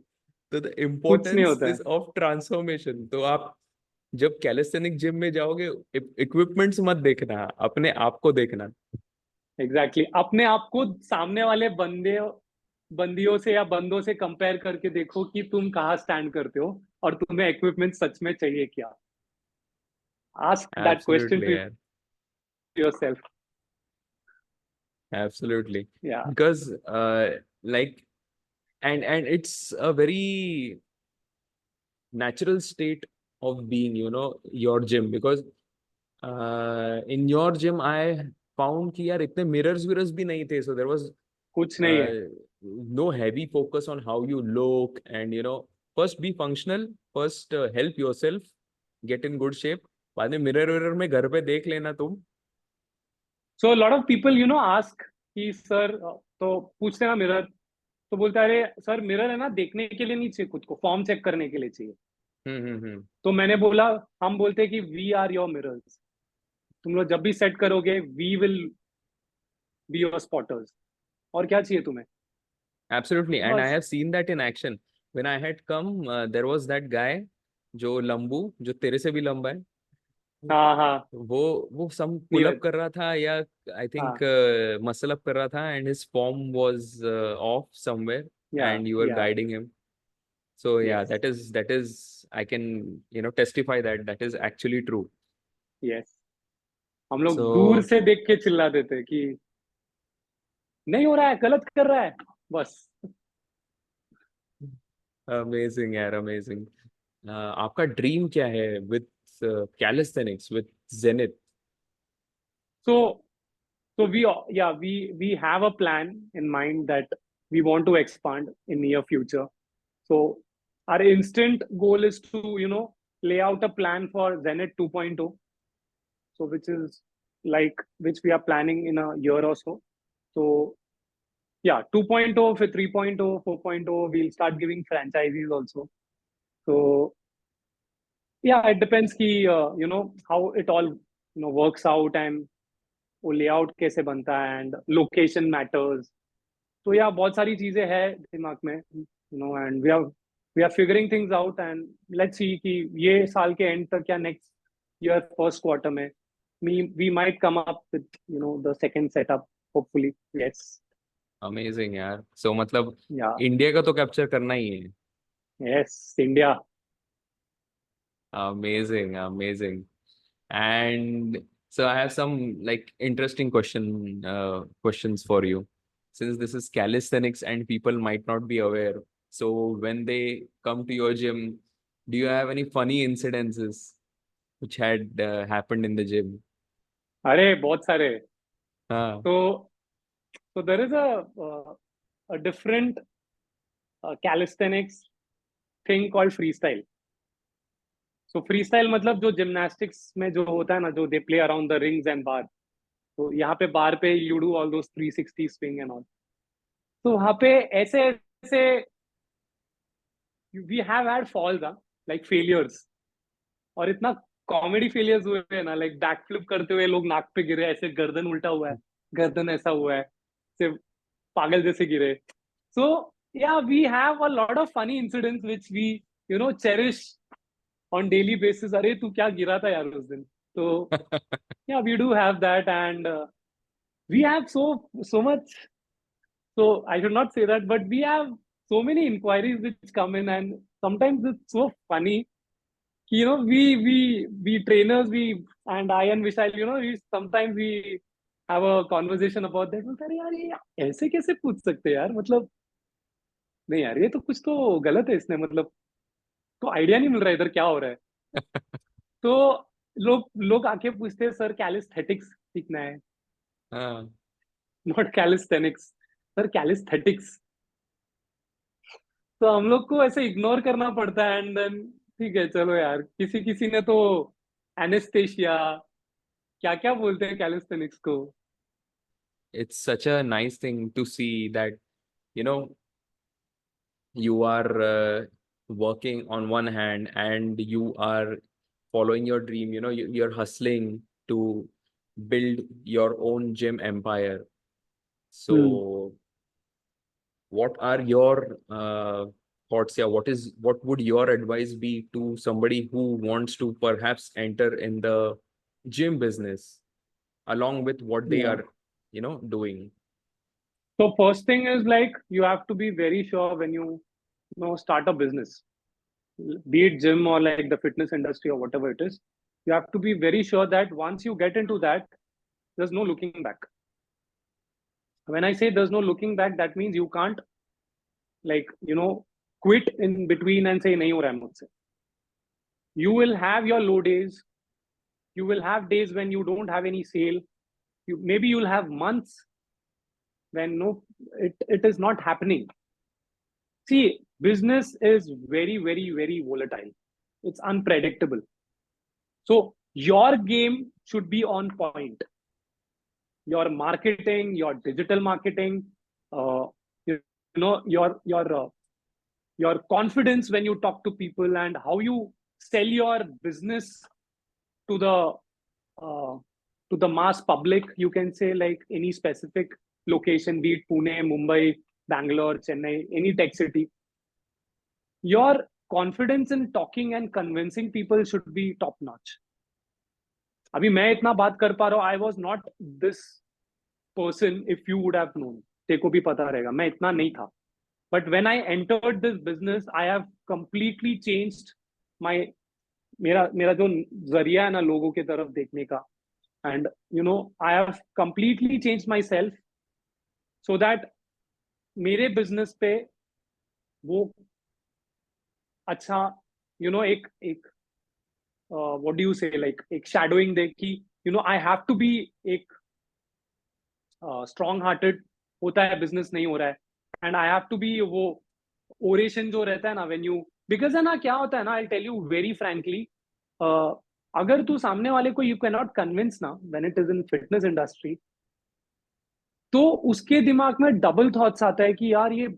तो द कुछ नहीं इम्पोर्टेंस होता है. Is of transformation. तो आप जब कैलिस्थेनिक जिम में जाओगे, इक्विपमेंट्स मत देखना, अपने आप को देखना. Exactly exactly. अपने आप को सामने वाले बंदियों से या बंदों से कंपेयर करके देखो कि तुम कहाँ स्टैंड करते हो और तुम्हें इक्विपमेंट सच में चाहिए क्या. Ask that question absolutely to यार, yourself. Absolutely. Yeah because like and it's a very natural state of being, you know, your gym. Because in your gym I found कि यार इतने mirrors भी नहीं थे. So there was कुछ नहीं है. no heavy focus on how you look. And you know, first be functional, first help yourself get in good shape. बाद में मिरर में घर पे देख लेना तुम. So lot of people ask कि सर, तो पूछते ना मिरर, तो बोलते हैं अरे सर मिरर है ना देखने के लिए नहीं चाहिए, खुद को फॉर्म चेक करने के लिए चाहिए. हम्म. तो मैंने बोला, हम बोलते हैं कि वी आर योर मिरर्स. तुम लोग जब भी सेट करोगे we will be your spotters. और क्या चाहिए तुम्हें. Absolutely, and I बस. have seen that in action. When I had come, there was that guy जो लंबू, जो तेरे से भी लंबा है. हाँ हाँ वो सम पुल अप नीरज कर रहा था या आई थिंक हाँ मसल अप कर रहा था and his form was of somewhere या एंड यू आर या guiding him. So yeah, yes that is I can testify that that is actually true. Yes हम लोग दूर So से देख के चिल्ला देते कि नहीं हो रहा है, गलत कर रहा है, बस. amazing यार, amazing. आपका ड्रीम क्या है with calisthenics, with Zenith? So we have a plan in mind that we want to expand in near future. So our instant goal is to lay out a plan for Zenith 2.0. So which we are planning in a year or so. So yeah, 2.0 for 3.0, 4.0, we'll start giving franchises also. So yeah, it depends ki how it all works out, and वो layout कैसे बनता है and location matters. तो या बहुत सारी चीजें हैं दिमाग में, and we are figuring things out, and let's see कि ये साल के एंड तक या नेक्स्ट ईयर फर्स्ट क्वार्टर में we might come up with the second setup, hopefully. Yes. Amazing यार. सो मतलब या. इंडिया का तो कैप्चर करना ही है. Yes, India. Amazing, amazing. And so I have some like interesting questions for you. Since this is calisthenics and people might not be aware, so when they come to your gym, do you have any funny incidences which had happened in the gym? अरे बहुत सारे. हाँ. तो there is a different calisthenics thing called freestyle. So freestyle मतलब जो gymnastics में जो होता है ना, जो they play around the rings and bar. तो यहाँ पे बार पे you do all those 360 swing and all. तो वहाँ पे ऐसे ऐसे we have had falls, like failures. और इतना कॉमेडी फेलियर्स हुए हैं ना, लाइक बैक फ्लिप करते हुए लोग नाक पे गिरे, ऐसे गर्दन उल्टा हुआ है, गर्दन ऐसा हुआ है, सिर्फ पागल जैसे गिरे. So yeah we have a lot of funny incidents which we cherish on daily basis. अरे तू क्या गिरा था यार उस दिन. तो yeah, we do have that, and we have so much. So I should not say that, but we have so many inquiries which come in, and sometimes it's so funny. We trainers, we and I and Vishal, we sometimes we have a conversation about that. बोलते अरे यार ये ऐसे कैसे पूछ सकते हैं यार, मतलब नहीं यार, ये तो कुछ तो गलत है इसने, मतलब तो आइडिया नहीं मिल रहा है इधर क्या हो रहा है. तो लोग लोग आके पूछते हैं, सर कैलिस्थेटिक्स सीखना है, हाँ. Not calisthenics, sir calisthetics. तो हम लोग को ऐसे इग्नोर करना पड़ता है, एंड देन ठीक है चलो यार, किसी किसी ने तो एनेस्थेशिया क्या क्या बोलते हैं कैलिस्थेनिक्स को. It's such a nice thing to see that you know you are working on one hand and you are following your dream. You're hustling to build your own gym empire. Hmm. So what are your thoughts? Yeah, what would your advice be to somebody who wants to perhaps enter in the gym business along with what they Yeah. are doing? So first thing is, like, you have to be very sure when you start a business, be it gym or like the fitness industry or whatever it is. You have to be very sure that once you get into that, there's no looking back. When I say there's no looking back, that means you can't, like, quit in between and say nahi ho raha hai mujhse. You will have your low days. You will have days when you don't have any sale. Maybe you'll have months when it is not happening. See, business is very, very, very volatile. It's unpredictable. So your game should be on point. Your marketing, your digital marketing, uh, you your confidence when you talk to people, and how you sell your business to the uh, mass public. You can say, like, any specific location, be it Pune, Mumbai, Bangalore, Chennai, any tech city. Your confidence in talking and convincing people should be top notch. अभी मैं इतना बात कर पा रहा हूँ, I was not this person if you would have known, तेरे को भी पता रहेगा मैं इतना नहीं था. But when I entered this business I have completely changed my, मेरा मेरा जो जरिया है ना लोगों की तरफ देखने का, and you know I have completely change my self so that मेरे बिजनेस पे वो अच्छा एक एक what do you say like एक शैडोइंग दे कि आई हैव टू बी एक स्ट्रॉन्ग हार्टेड, होता है बिजनेस नहीं हो रहा है, and I have to be वो ओरेशन जो रहता है ना व्हेन यू, बिकॉज है ना क्या होता है ना, I tell you very frankly, अगर तू सामने वाले को यू कैन नॉट कन्विंस ना when it is in fitness industry, तो उसके दिमाग में डबल थॉट्स आता है कि यार ये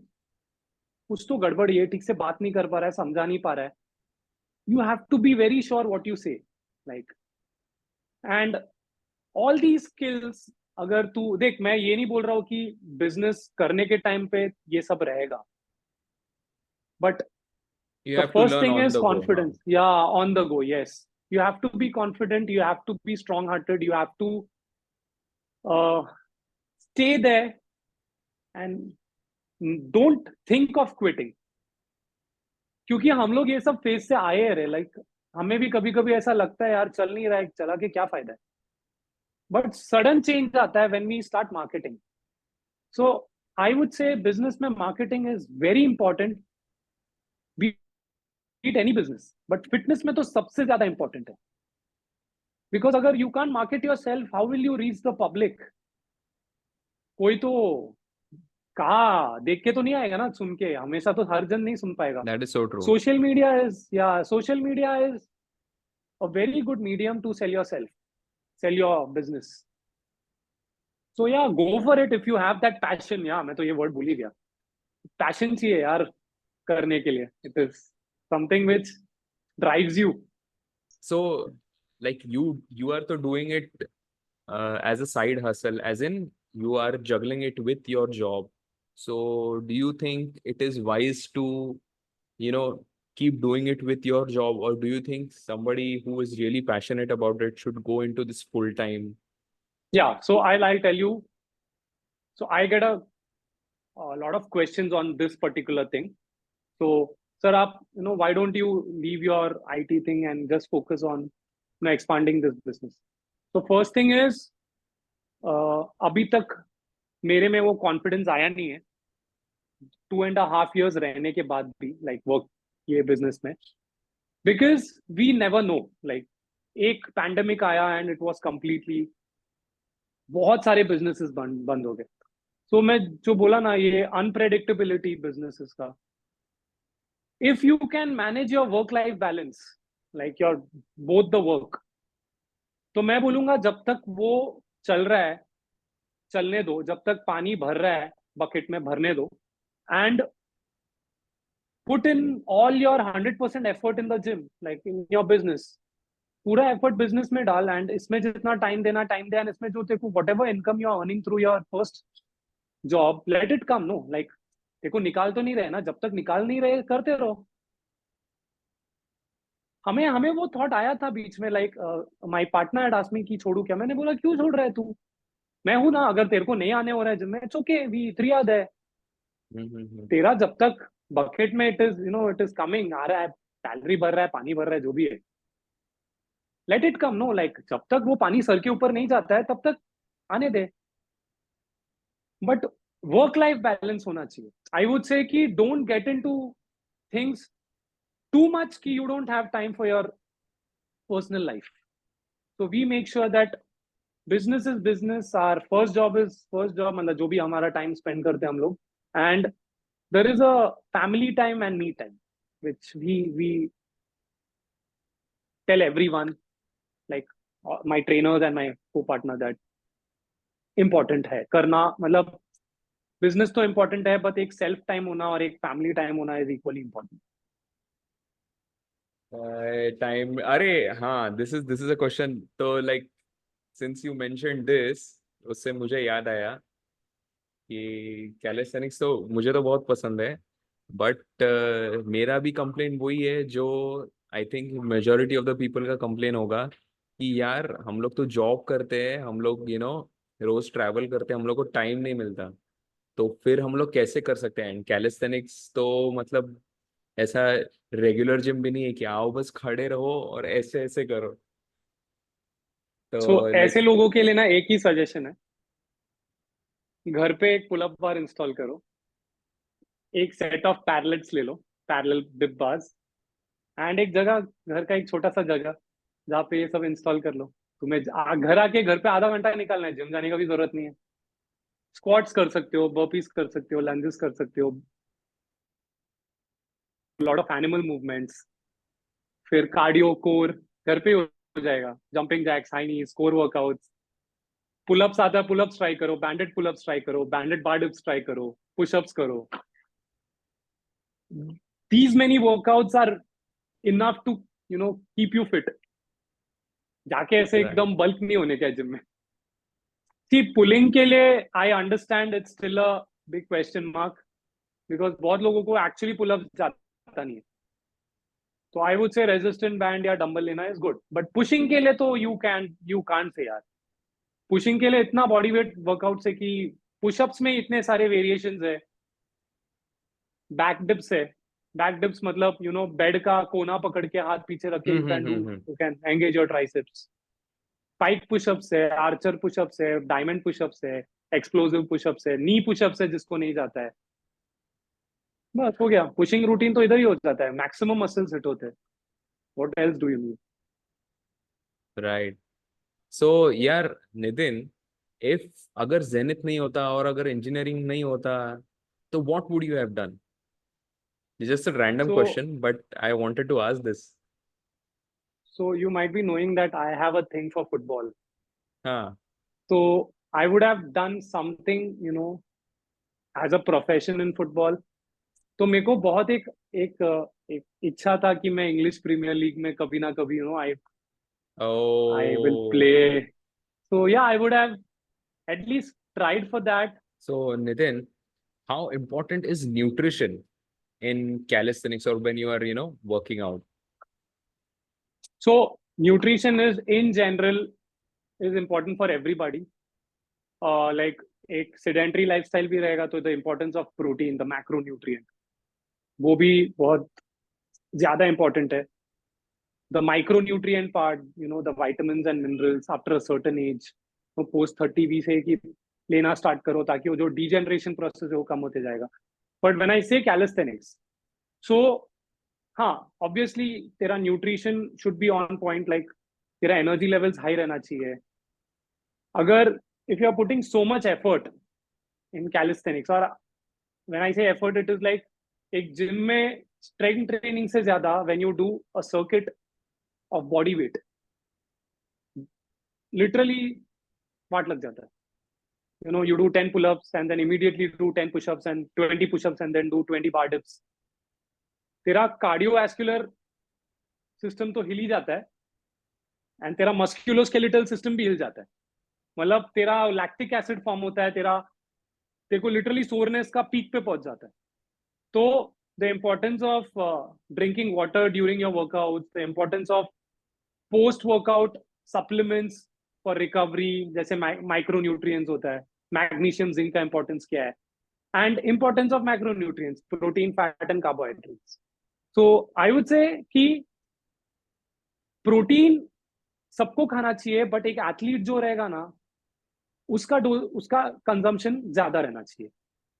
कुछ तो गड़बड़, ये ठीक से बात नहीं कर पा रहा है, समझा नहीं पा रहा है. You have to be very sure what you say, like, and all the skills. अगर तू देख, मैं ये नहीं बोल रहा हूँ कि बिजनेस करने के टाइम पे ये सब रहेगा, but You the have to first learn thing on is the go. Huh? confidence. Yeah, on the go, yes. You have to be confident, you have to be strong hearted, you have to uh, stay there, and don't think of quitting. क्योंकि हम लोग ये सब phase से आए रहे, like हमें भी कभी कभी ऐसा लगता है यार चल नहीं रहा है, चला के क्या फायदा है, बट सडन चेंज आता है when we start marketing. So I would say business में marketing is very important, beat any business, but fitness में तो सबसे ज्यादा इंपॉर्टेंट है. बिकॉज अगर you can market yourself, how will you reach the public? कोई तो कहा देख के तो नहीं आएगा ना, सुन के हमेशा तो हर जन नहीं सुन पाएगा. That is so true. Social media is a very good medium to sell yourself, sell your business. So yeah, go for it if you have that passion. Yeah, मैं तो ये word भूल ही गया. Passion चाहिए यार करने के लिए. It is something which drives you. So, like you are to doing it as a side hustle, as in you are juggling it with your job. So, do you think it is wise to, keep doing it with your job, or do you think somebody who is really passionate about it should go into this full time? Yeah, so I'll tell you. So I get a lot of questions on this particular thing. So, sir, why don't you leave your IT thing and just focus on expanding this business? So first thing is, अभी तक मेरे में वो confidence आया नहीं है 2.5 years रहने के बाद भी, लाइक वर्क ये बिजनेस में, because we never know, like एक पैंडेमिक आया एंड इट वाज कंप्लीटली, बहुत सारे बिजनेसेस बंद हो गए. सो मैं जो बोला ना, ये अनप्रेडिक्टेबिलिटी बिजनेसेस का, if you can manage your work life balance, like your both the work, तो मैं बोलूंगा जब तक वो चल रहा है चलने दो, जब तक पानी भर रहा है बकेट में भरने दो, and put in all your 100% effort in the gym, like in your business. पूरा एफर्ट बिजनेस में डाल, एंड इसमें जितना टाइम देना टाइम दे, एंड इसमें जो तेरे को whatever income you are earning through your first job, let it come. No, like तेरे को निकाल तो नहीं रहे ना, जब तक निकाल नहीं रहे करते रहो. हमें हमें वो थॉट आया था बीच में, like my partner had asked me कि छोड़ू क्या. मैंने बोला क्यों छोड़ रहा है तू, मैं हूं ना, अगर तेरे को नहीं आने हो रहा है जिम में, इट्स ओके, वी 3 है. तेरा जब तक बकेट में इट इज कमिंग, आ रहा है, सैलरी भर रहा है, पानी भर रहा है, जो भी है, let it come. No, like जब तक वो पानी सर के ऊपर नहीं जाता है तब तक आने दे, बट वर्क लाइफ बैलेंस होना चाहिए. आई वुड से कि don't get into things too much कि you don't have time for your personal life. So we make sure that business is business, our first job is first job, मतलब जो भी हमारा time spend करते हैं हम लोग, and there is a family time and me time which we tell everyone, like my trainers and my co-partner, that important है करना. मतलब बिजनेस तो important है, बट एक सेल्फ टाइम होना और एक फैमिली टाइम होना इज इक्वली important. Time. अरे हाँ, this is a question. तो like since you mentioned this, उससे मुझे याद आया कि कैलिस्थेनिक्स तो मुझे तो बहुत पसंद है, बट मेरा भी कंप्लेन वही है जो I think majority of the people का कंप्लेन होगा कि यार हम लोग तो जॉब करते हैं, हम लोग रोज ट्रैवल करते हैं, हम लोग को टाइम नहीं मिलता, तो फिर हम लोग कैसे कर सकते हैं? एंड कैलिस्थेनिक्स तो मतलब ऐसा रेगुलर जिम भी नहीं है कि आओ बस खड़े रहो और ऐसे ऐसे करो। सो तो ऐसे लाइक लोगों के लिए ना एक ही सजेशन है, घर पे एक पुलअप बार इंस्टॉल करो, एक सेट ऑफ पैरेलल्स ले लो, पैरेलल डिप बार्स, एंड एक जगह, घर का एक छोटा सा जगह जहाँ पे ये सब इंस्टॉल कर लो। तुम्हें घर आके घर पे आधा घंटा निकालना है, जिम जाने का भी जरूरत नहीं है। स्क्वाट्स कर सकते हो, बर्पीज कर सकते हो, लंजेस कर सकते हो, लॉट ऑफ एनिमल मूवमेंट्स, फिर कार्डियो कोर घर पे ही हो जाएगा, जंपिंग जैक्स, हाई नीज, कोर वर्कआउट्स। पुलअप्स आता है, पुलअप्स ट्राई करो, बैंडेड पुलअप्स ट्राई करो, बैंडेड बार डिप्स ट्राई करो, पुशअप्स करो। These many workouts are enough to keep you fit। जाके ऐसे राइट। एकदम बल्क नहीं होने का जिम में। सी पुलिंग के लिए I understand it's still a big question mark, because बहुत लोगों को एक्चुअली पुलअप जाता नहीं है। तो आई वुड से रेजिस्टेंट बैंड या डंबल लेना इज गुड, बट पुशिंग के लिए तो यू कांट से यार। पुशिंग के लिए इतना बॉडी वेट वर्कआउट है कि पुशअप्स में इतने सारे वेरिएशंस है, बैक डिप्स है। बैक डिप्स मतलब बेड का कोना पकड़ के हाथ पीछे रख के you can engage your triceps. Spike pushups है, आर्चर पुशअप्स है, डायमंड पुशअप्स है, एक्सप्लोसिव पुशअप्स है, नी पुशअप्स है जिसको नहीं जाता है। बस हो गया, पुशिंग रूटीन तो इधर ही हो जाता है, मैक्सिमम मसल्स हिट होते हैं। What else do you need? Right. So यार नितिन, इफ अगर जेनिथ नहीं होता और अगर इंजीनियरिंग नहीं होता, तो what would you have done? Just a random so question but I wanted to ask this. So you might be knowing that I have a thing for football. हाँ। तो I would have done something as a profession in football. तो मेरे को बहुत एक एक इच्छा था कि मैं इंग्लिश प्रीमियर लीग में कभी ना कभी I will oh. Play. So yeah, I would have at least tried for that. So Nitin, how important is nutrition in calisthenics or when you are working out? So nutrition is in general is important for everybody. Like एक sedentary lifestyle भी रहेगा तो the importance of protein, the macronutrient, वो भी बहुत ज्यादा important है। The micronutrient part, the vitamins and minerals after a certain age, तो post 30 भी से कि लेना स्टार्ट करो ताकि वो जो degeneration process है वो कम होते जाएगा। But when I say calisthenics, so हाँ ऑब्वियसली तेरा nutrition should be on point, like तेरा एनर्जी लेवल्स हाई रहना चाहिए। अगर if you are putting so much effort in calisthenics, और when I say effort it is like एक gym में strength training से ज्यादा when you do a circuit of body weight, literally वाट लग जाता है। You do 10 pull-ups and then immediately do 10 push-ups and 20 push-ups and then do 20 bar dips। तेरा cardiovascular system तो हिल ही जाता है, एंड तेरा मस्क्यूलोस्केलेटल सिस्टम भी हिल जाता है। मतलब तेरा लैक्टिक एसिड फॉर्म होता है, तेरे को लिटरली सोरनेस का पीक पे पहुंच जाता है। तो the importance of drinking water during your workout, the importance of post workout supplements for recovery, जैसे माइक्रो न्यूट्रिएंट्स होता है, मैग्नीशियम जिंक का इंपॉर्टेंस क्या है, and importance of macro nutrients, protein fat and carbohydrates. So I would say कि protein सबको खाना चाहिए, बट एक एथलीट जो रहेगा ना, उसका कंजम्पशन ज्यादा रहना चाहिए,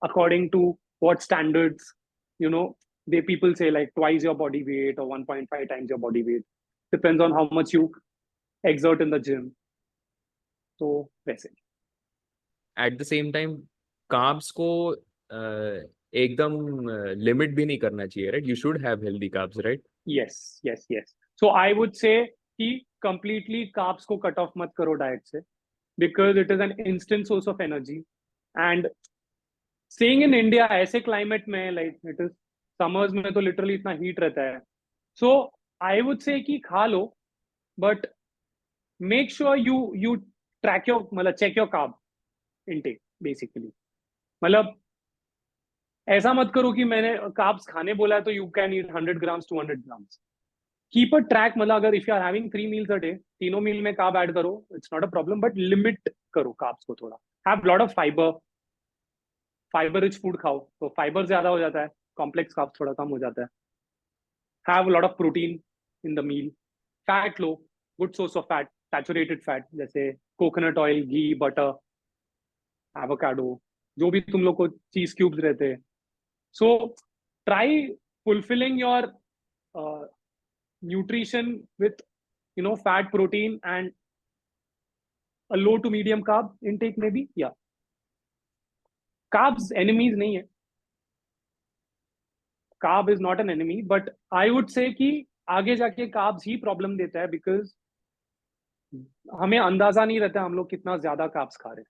according to what standards you know they people say, like twice your body weight और 1.5 times your body weight, depends on how much you exert in the gym। तो वैसे at the same time carbs को एकदम limit भी नहीं करना चाहिए, right? You should have healthy carbs, right? Yes yes yes. So I would say कि completely carbs को कट ऑफ मत करो डाइट से, because it is an instant source of energy. And staying in India ऐसे climate में, like it is summers में तो literally इतना हीट रहता है। सो आई वुड से कि खा लो, but make sure you track your, मतलब check your carb intake basically. मतलब ऐसा मत करो कि मैंने कार्ब्स खाने बोला है तो you can eat 100 grams 200 grams. Keep a track, मतलब अगर if you are having 3 meals a day, तीनों मील में कार्ब ऐड करो, it's not a problem, but limit करो कार्ब्स को थोड़ा। Have lot of fibre, fibre rich food खाओ, तो फाइबर ज्यादा हो जाता है, कॉम्प्लेक्स कार्ब्स थोड़ा कम हो जाता है। Have lot of protein in the meal. Fat लो, good source of fat, saturated fat, जैसे coconut oil, ghee, butter, avocado, जो भी तुम लोग को चीज क्यूब्स रहते हैं। So try fulfilling your nutrition with fat, protein, and a low to medium carb intake maybe. Yeah, carbs enemies nahi hai, carb is not an enemy, but I would say कि आगे जाके carbs ही problem देता है, because हमें अंदाजा नहीं रहता हम लोग कितना ज्यादा carbs खा रहे हैं।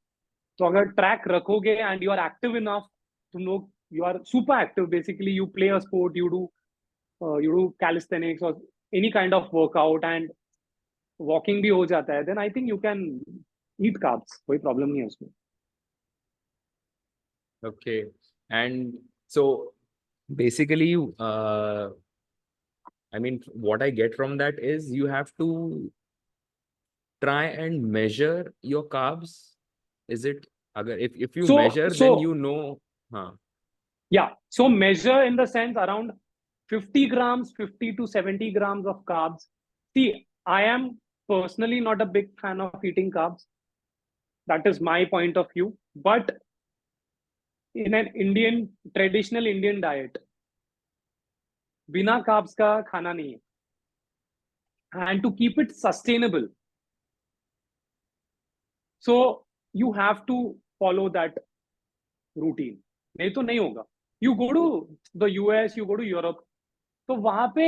तो अगर ट्रैक रखोगे and you are active enough, तुम लोग you are super active, basically you play a sport, you do calisthenics और any kind of workout, and walking भी हो जाता है, then I think you can eat carbs, कोई problem नहीं है उसमें। Okay. And so basically, I mean, what I get from that is you have to try and measure your carbs. Is it, if you So, measure, then you know, huh? yeah, so measure in the sense around 50 grams, 50 to 70 grams of carbs. See, I am personally not a big fan of eating carbs. That is my point of view. But in an Indian, traditional Indian diet, बिना carbs का खाना नहीं है. And to keep it sustainable, so you have to follow that routine. नहीं तो नहीं होगा. You go to the US, you go to Europe, तो वहां पे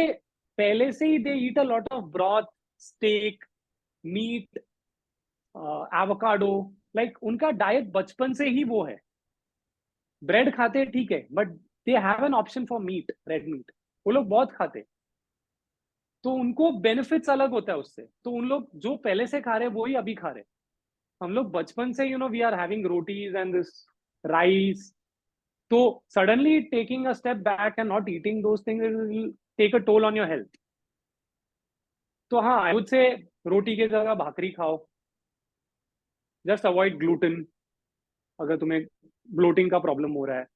पहले से ही they eat a lot of broth, steak, meat, avocado, like उनका डाइट बचपन से ही वो है। ब्रेड खाते हैं ठीक है, but they have an option for meet, red meat, वो लोग बहुत खाते, तो उनको बेनिफिट्स अलग होता है उससे। तो उन लोग जो पहले से खा रहे वो ही अभी खा रहे। हम लोग बचपन से we are having rotis and this rice, तो suddenly taking a step back and not eating those things will take a toll on your health. तो हाँ, आई वुड से रोटी के जगह भाकरी खाओ, जस्ट अवॉइड ग्लूटेन अगर तुम्हें ब्लोटिंग का प्रॉब्लम हो रहा है।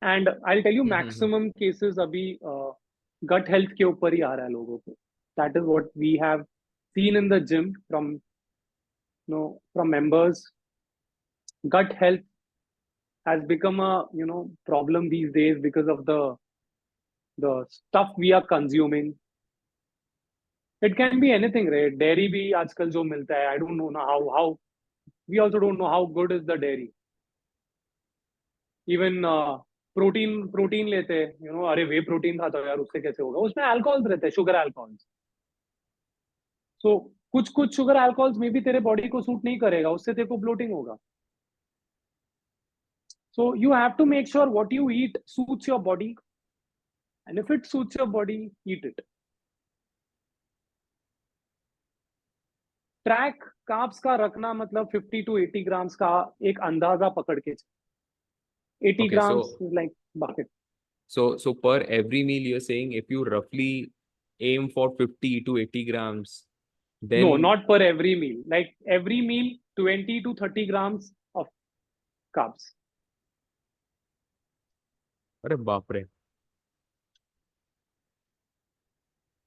And I tell you, maximum cases अभी गट हेल्थ के ऊपर ही आ रहा है लोगों को। That is what we have seen in the gym from members. Gut health has become a problem these days because of the stuff we are consuming. It can be anything, right? Dairy भी आजकल जो मिलता है, I don't know ना how we also don't know how good is the dairy. Even protein लेते हैं, अरे वे protein खाता हो यार, उससे कैसे होगा, उसमें अल्कोहल्स रहते हैं, शुगर अल्कोहल्स। सो कुछ कुछ शुगर अल्कोहल्स में भी तेरे बॉडी को सूट नहीं करेगा, उससे तेरे को ब्लोटिंग होगा। So you have to make sure what you eat suits your body, and if it suits your body, eat it. Track carbs का रखना मतलब 50 to 80 ग्राम्स का एक अंदाजा पकड़ के, 80 Okay, grams so is like bucket. so per every meal, you're saying if you roughly aim for 50 to 80 grams, No, then not per every meal. Like every meal, 20 to 30 grams of carbs. अरे बाप रे,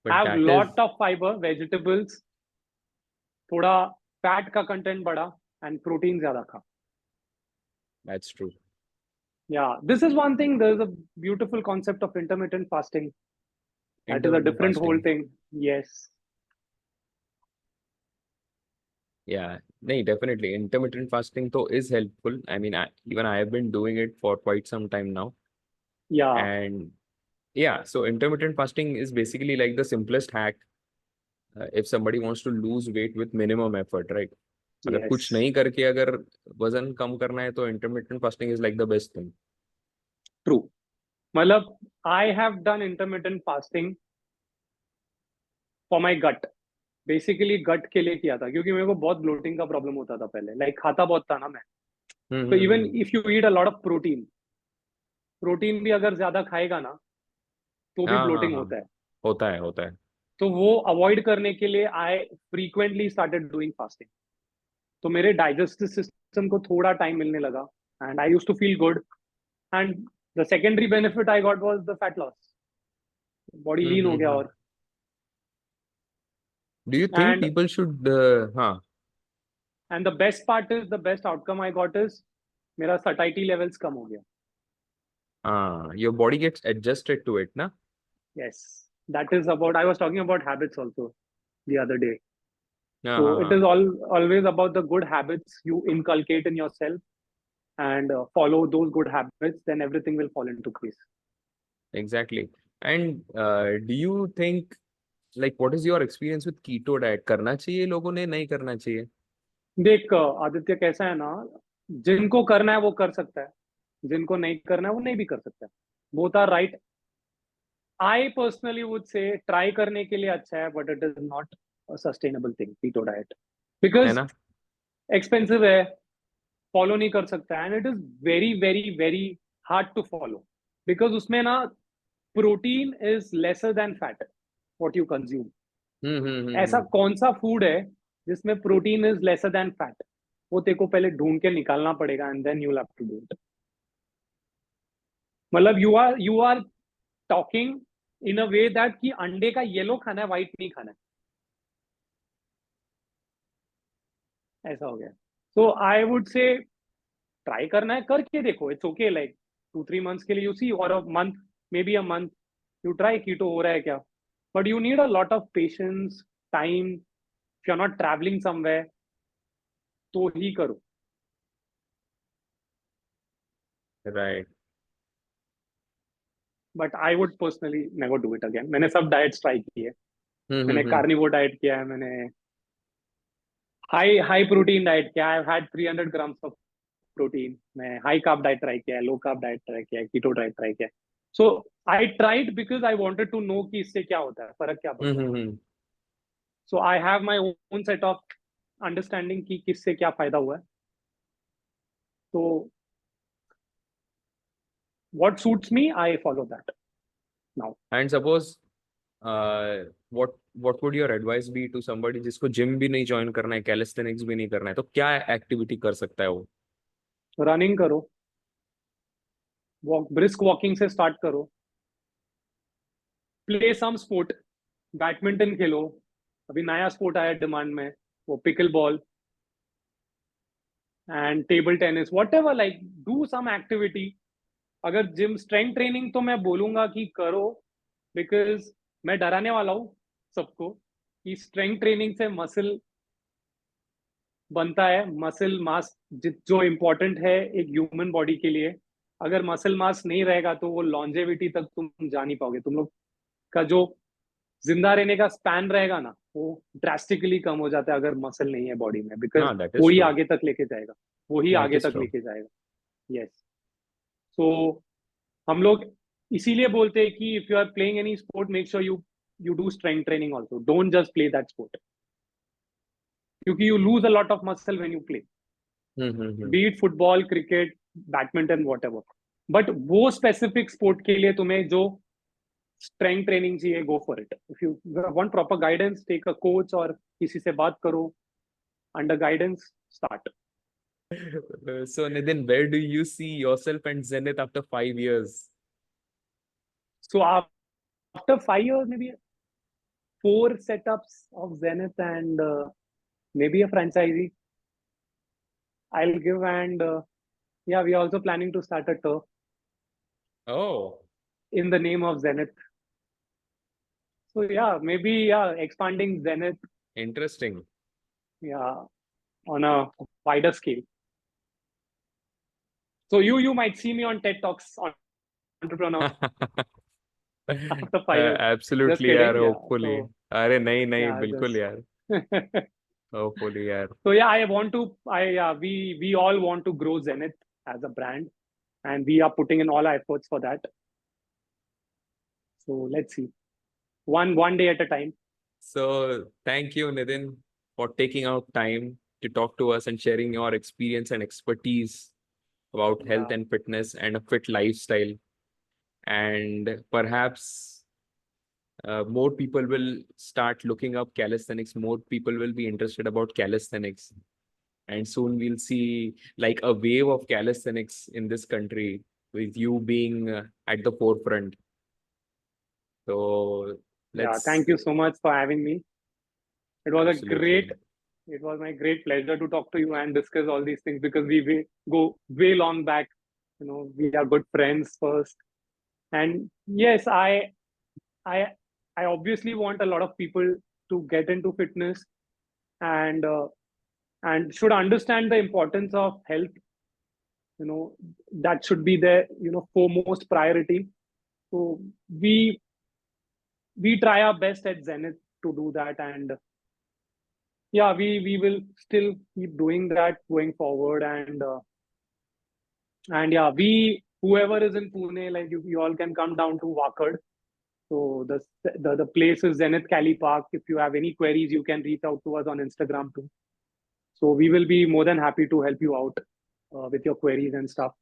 but Have that is lot of fiber, vegetables, थोड़ा fat का content बढ़ा, and protein ज्यादा खा. that's true. Yeah, this is one thing. There is a beautiful concept of intermittent fasting. That is a Intermittent different whole fasting. thing. Yes. Yeah, no, definitely. Intermittent fasting though is helpful. I mean, even I have been doing it for quite some time now. Yeah. And yeah, so intermittent fasting is basically like the simplest hack if somebody wants to lose weight with minimum effort, right? अगर कुछ Yes. नहीं करके अगर वजन कम करना है तो intermittent fasting is like the best thing. True. मतलब I have done intermittent fasting for my gut. बेसिकली गट के लिए किया था, क्योंकि मेरे को बहुत ब्लोटिंग का प्रॉब्लम होता था पहले, लाइक खाता बहुत था ना मैं। तो even if you eat a lot of protein, protein भी अगर ज्यादा खाएगा ना तो भी हाँ हाँ ब्लोटिंग हाँ, होता है। होता है होता है। तो वो अवॉइड करने के लिए I frequently started doing fasting. तो मेरे डाइजेस्टिव सिस्टम को थोड़ा टाइम मिलने लगा and I used to feel good. And the secondary benefit I got was the fat loss. Body lean हो गया. हम्म. और Do you think and people should हाँ and the best part is, the best outcome I got is, मेरा satiety levels कम हो गया. your body gets adjusted to it ना. Yes, that is about, I was talking about habits also the other day. हाँ So हाँ it हाँ. is always about the good habits you inculcate in yourself and follow those good habits, then everything will fall into place. Exactly. And do you think, like, what is your experience with keto diet? करना चाहिए लोगों ने, नहीं करना चाहिए? देख आदित्य, कैसा है ना, जिनको करना है वो कर सकता है, जिनको नहीं करना है वो नहीं भी कर सकता है. Both are right. I personally would say try करने के लिए अच्छा है, but it is not a sustainable thing keto diet, है बिकॉज ना. एक्सपेंसिव है, फॉलो नहीं कर सकता, and it is very very very hard to follow. Because उसमें ना protein is lesser than fat what you consume. ऐसा हम्म. कौन सा फूड है जिसमें protein is lesser than fat? वो तेरे को पहले ढूंढ के निकालना पड़ेगा and then you have to do it. मतलब you are talking in a way that कि अंडे का येलो खाना है, व्हाइट नहीं खाना है, ऐसा हो गया. सो आई वुड से ट्राई करना है, करके देखो, इट्स ओके. लाइक 2-3 months के लिए यू सी, और a month, maybe a month you try keto हो रहा है क्या. But you need a lot of patience, time. If you are not travelling somewhere तो ही करो. Right. But I would personally never do it again. मैंने सब diets try किए. मैंने हम्म. कार्निवोर डाइट किया है, मैंने हाई हाई प्रोटीन डाइट किया है. I had 300 grams of protein. मैं हाई कार्ब डाइट ट्राई किया है, लो कार्ब डाइट ट्राई किया है, कीटो डाइट ट्राई किया है. So I tried because I wanted to know कि इससे क्या होता है, फर्क क्या पड़ता है. Hmm. So I have my own set of understanding कि किससे क्या फायदा हुआ है. तो what suits me I follow that now. And suppose what would your advice be to somebody जिसको जिम भी नहीं ज्वाइन करना है, कैलिस्थेनिक्स भी नहीं करना है, तो क्या एक्टिविटी कर सकता है वो? रनिंग करो, वॉक, ब्रिस्क वॉकिंग से स्टार्ट करो. प्ले सम स्पोर्ट, बैडमिंटन खेलो. अभी नया स्पोर्ट आया डिमांड में, वो pickleball and table tennis, whatever. Like do some activity. अगर जिम स्ट्रेंथ ट्रेनिंग तो मैं बोलूंगा कि करो, बिकॉज मैं डराने वाला हूँ सबको कि स्ट्रेंथ ट्रेनिंग से मसल बनता है, मसल मास जो इम्पोर्टेंट है एक ह्यूमन बॉडी के लिए. अगर मसल मास नहीं रहेगा तो वो लॉन्जेविटी तक तुम जा नहीं पाओगे. तुम लोग का जो जिंदा रहने का स्पैन रहेगा ना, वो ड्रास्टिकली कम हो जाता है अगर मसल नहीं है बॉडी में. बिकॉज हाँ, दैट वो इज ही ट्रू. आगे तक लेके जाएगा, वो ही दैट आगे इज तक ट्रू. लेके जाएगा. यस. सो हम लोग इसीलिए बोलते हैं कि if you are playing any sport, make sure you do strength training also. Don't just play that sport, क्योंकि you lose a lot of muscle when you play. Hmm. Be it football, cricket, badminton, whatever. But वो specific sport के लिए तुम्हें जो strength training चाहिए, go for it. If you want proper guidance, take a coach और किसी से बात करो. Under guidance start. So Nitin, where do you see yourself and Zenith after 5 years? So after 5 years, maybe 4 setups of Zenith and maybe a franchisee I'll give. And yeah, we are also planning to start a tour Oh, in the name of Zenith. So yeah, maybe yeah, expanding Zenith, interesting. yeah, on a wider scale. So you might see me on TED Talks on entrepreneur after 5 years. Just Absolutely यार, kidding. Yeah. hopefully. So अरे नहीं नहीं, yeah, बिल्कुल just. यार. Hopefully यार. So yeah, I want to. We all want to grow Zenith as a brand, and we are putting in all our efforts for that. So let's see, one day at a time. So thank you, Nitin, for taking out time to talk to us and sharing your experience and expertise about health Yeah. and fitness and a fit lifestyle. And perhaps more people will start looking up calisthenics. More people will be interested about calisthenics, and soon we'll see like a wave of calisthenics in this country with you being at the forefront. So Yeah, let's thank you so much for having me. It was a absolutely. great, it was my great pleasure to talk to you and discuss all these things because go way long back. You know, we are good friends first. And yes, I, I obviously want a lot of people to get into fitness and should understand the importance of health. You know, that should be their foremost priority. So we try our best at Zenith to do that, and yeah, we will still keep doing that going forward. And yeah, we whoever is in Pune, like you all can come down to Wakad. So the place is Zenith Cali Park. If you have any queries, you can reach out to us on Instagram too. So we will be more than happy to help you out with your queries and stuff.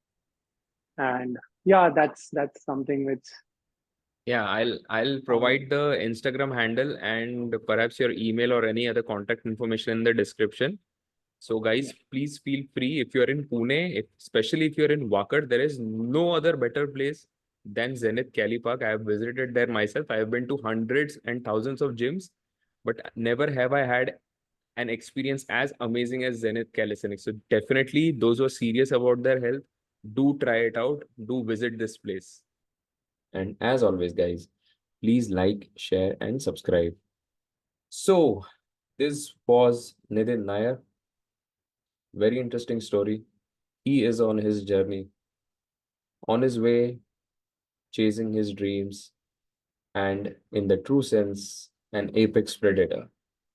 And yeah, that's something which Yeah, I'll uh, provide the Instagram handle and perhaps your email or any other contact information in the description. So guys, please feel free if you're in Pune, especially if you're in Wakad, there is no other better place than Zenith Cali Park. I have visited there myself. I have been to hundreds and thousands of gyms, but never have I had an experience as amazing as Zenith Calisthenics. So definitely those who are serious about their health, do try it out, do visit this place. And as always, guys, please like, share, and subscribe. So, this was Nitin Nair. Very interesting story. He is on his journey, on his way, chasing his dreams, and in the true sense, an apex predator.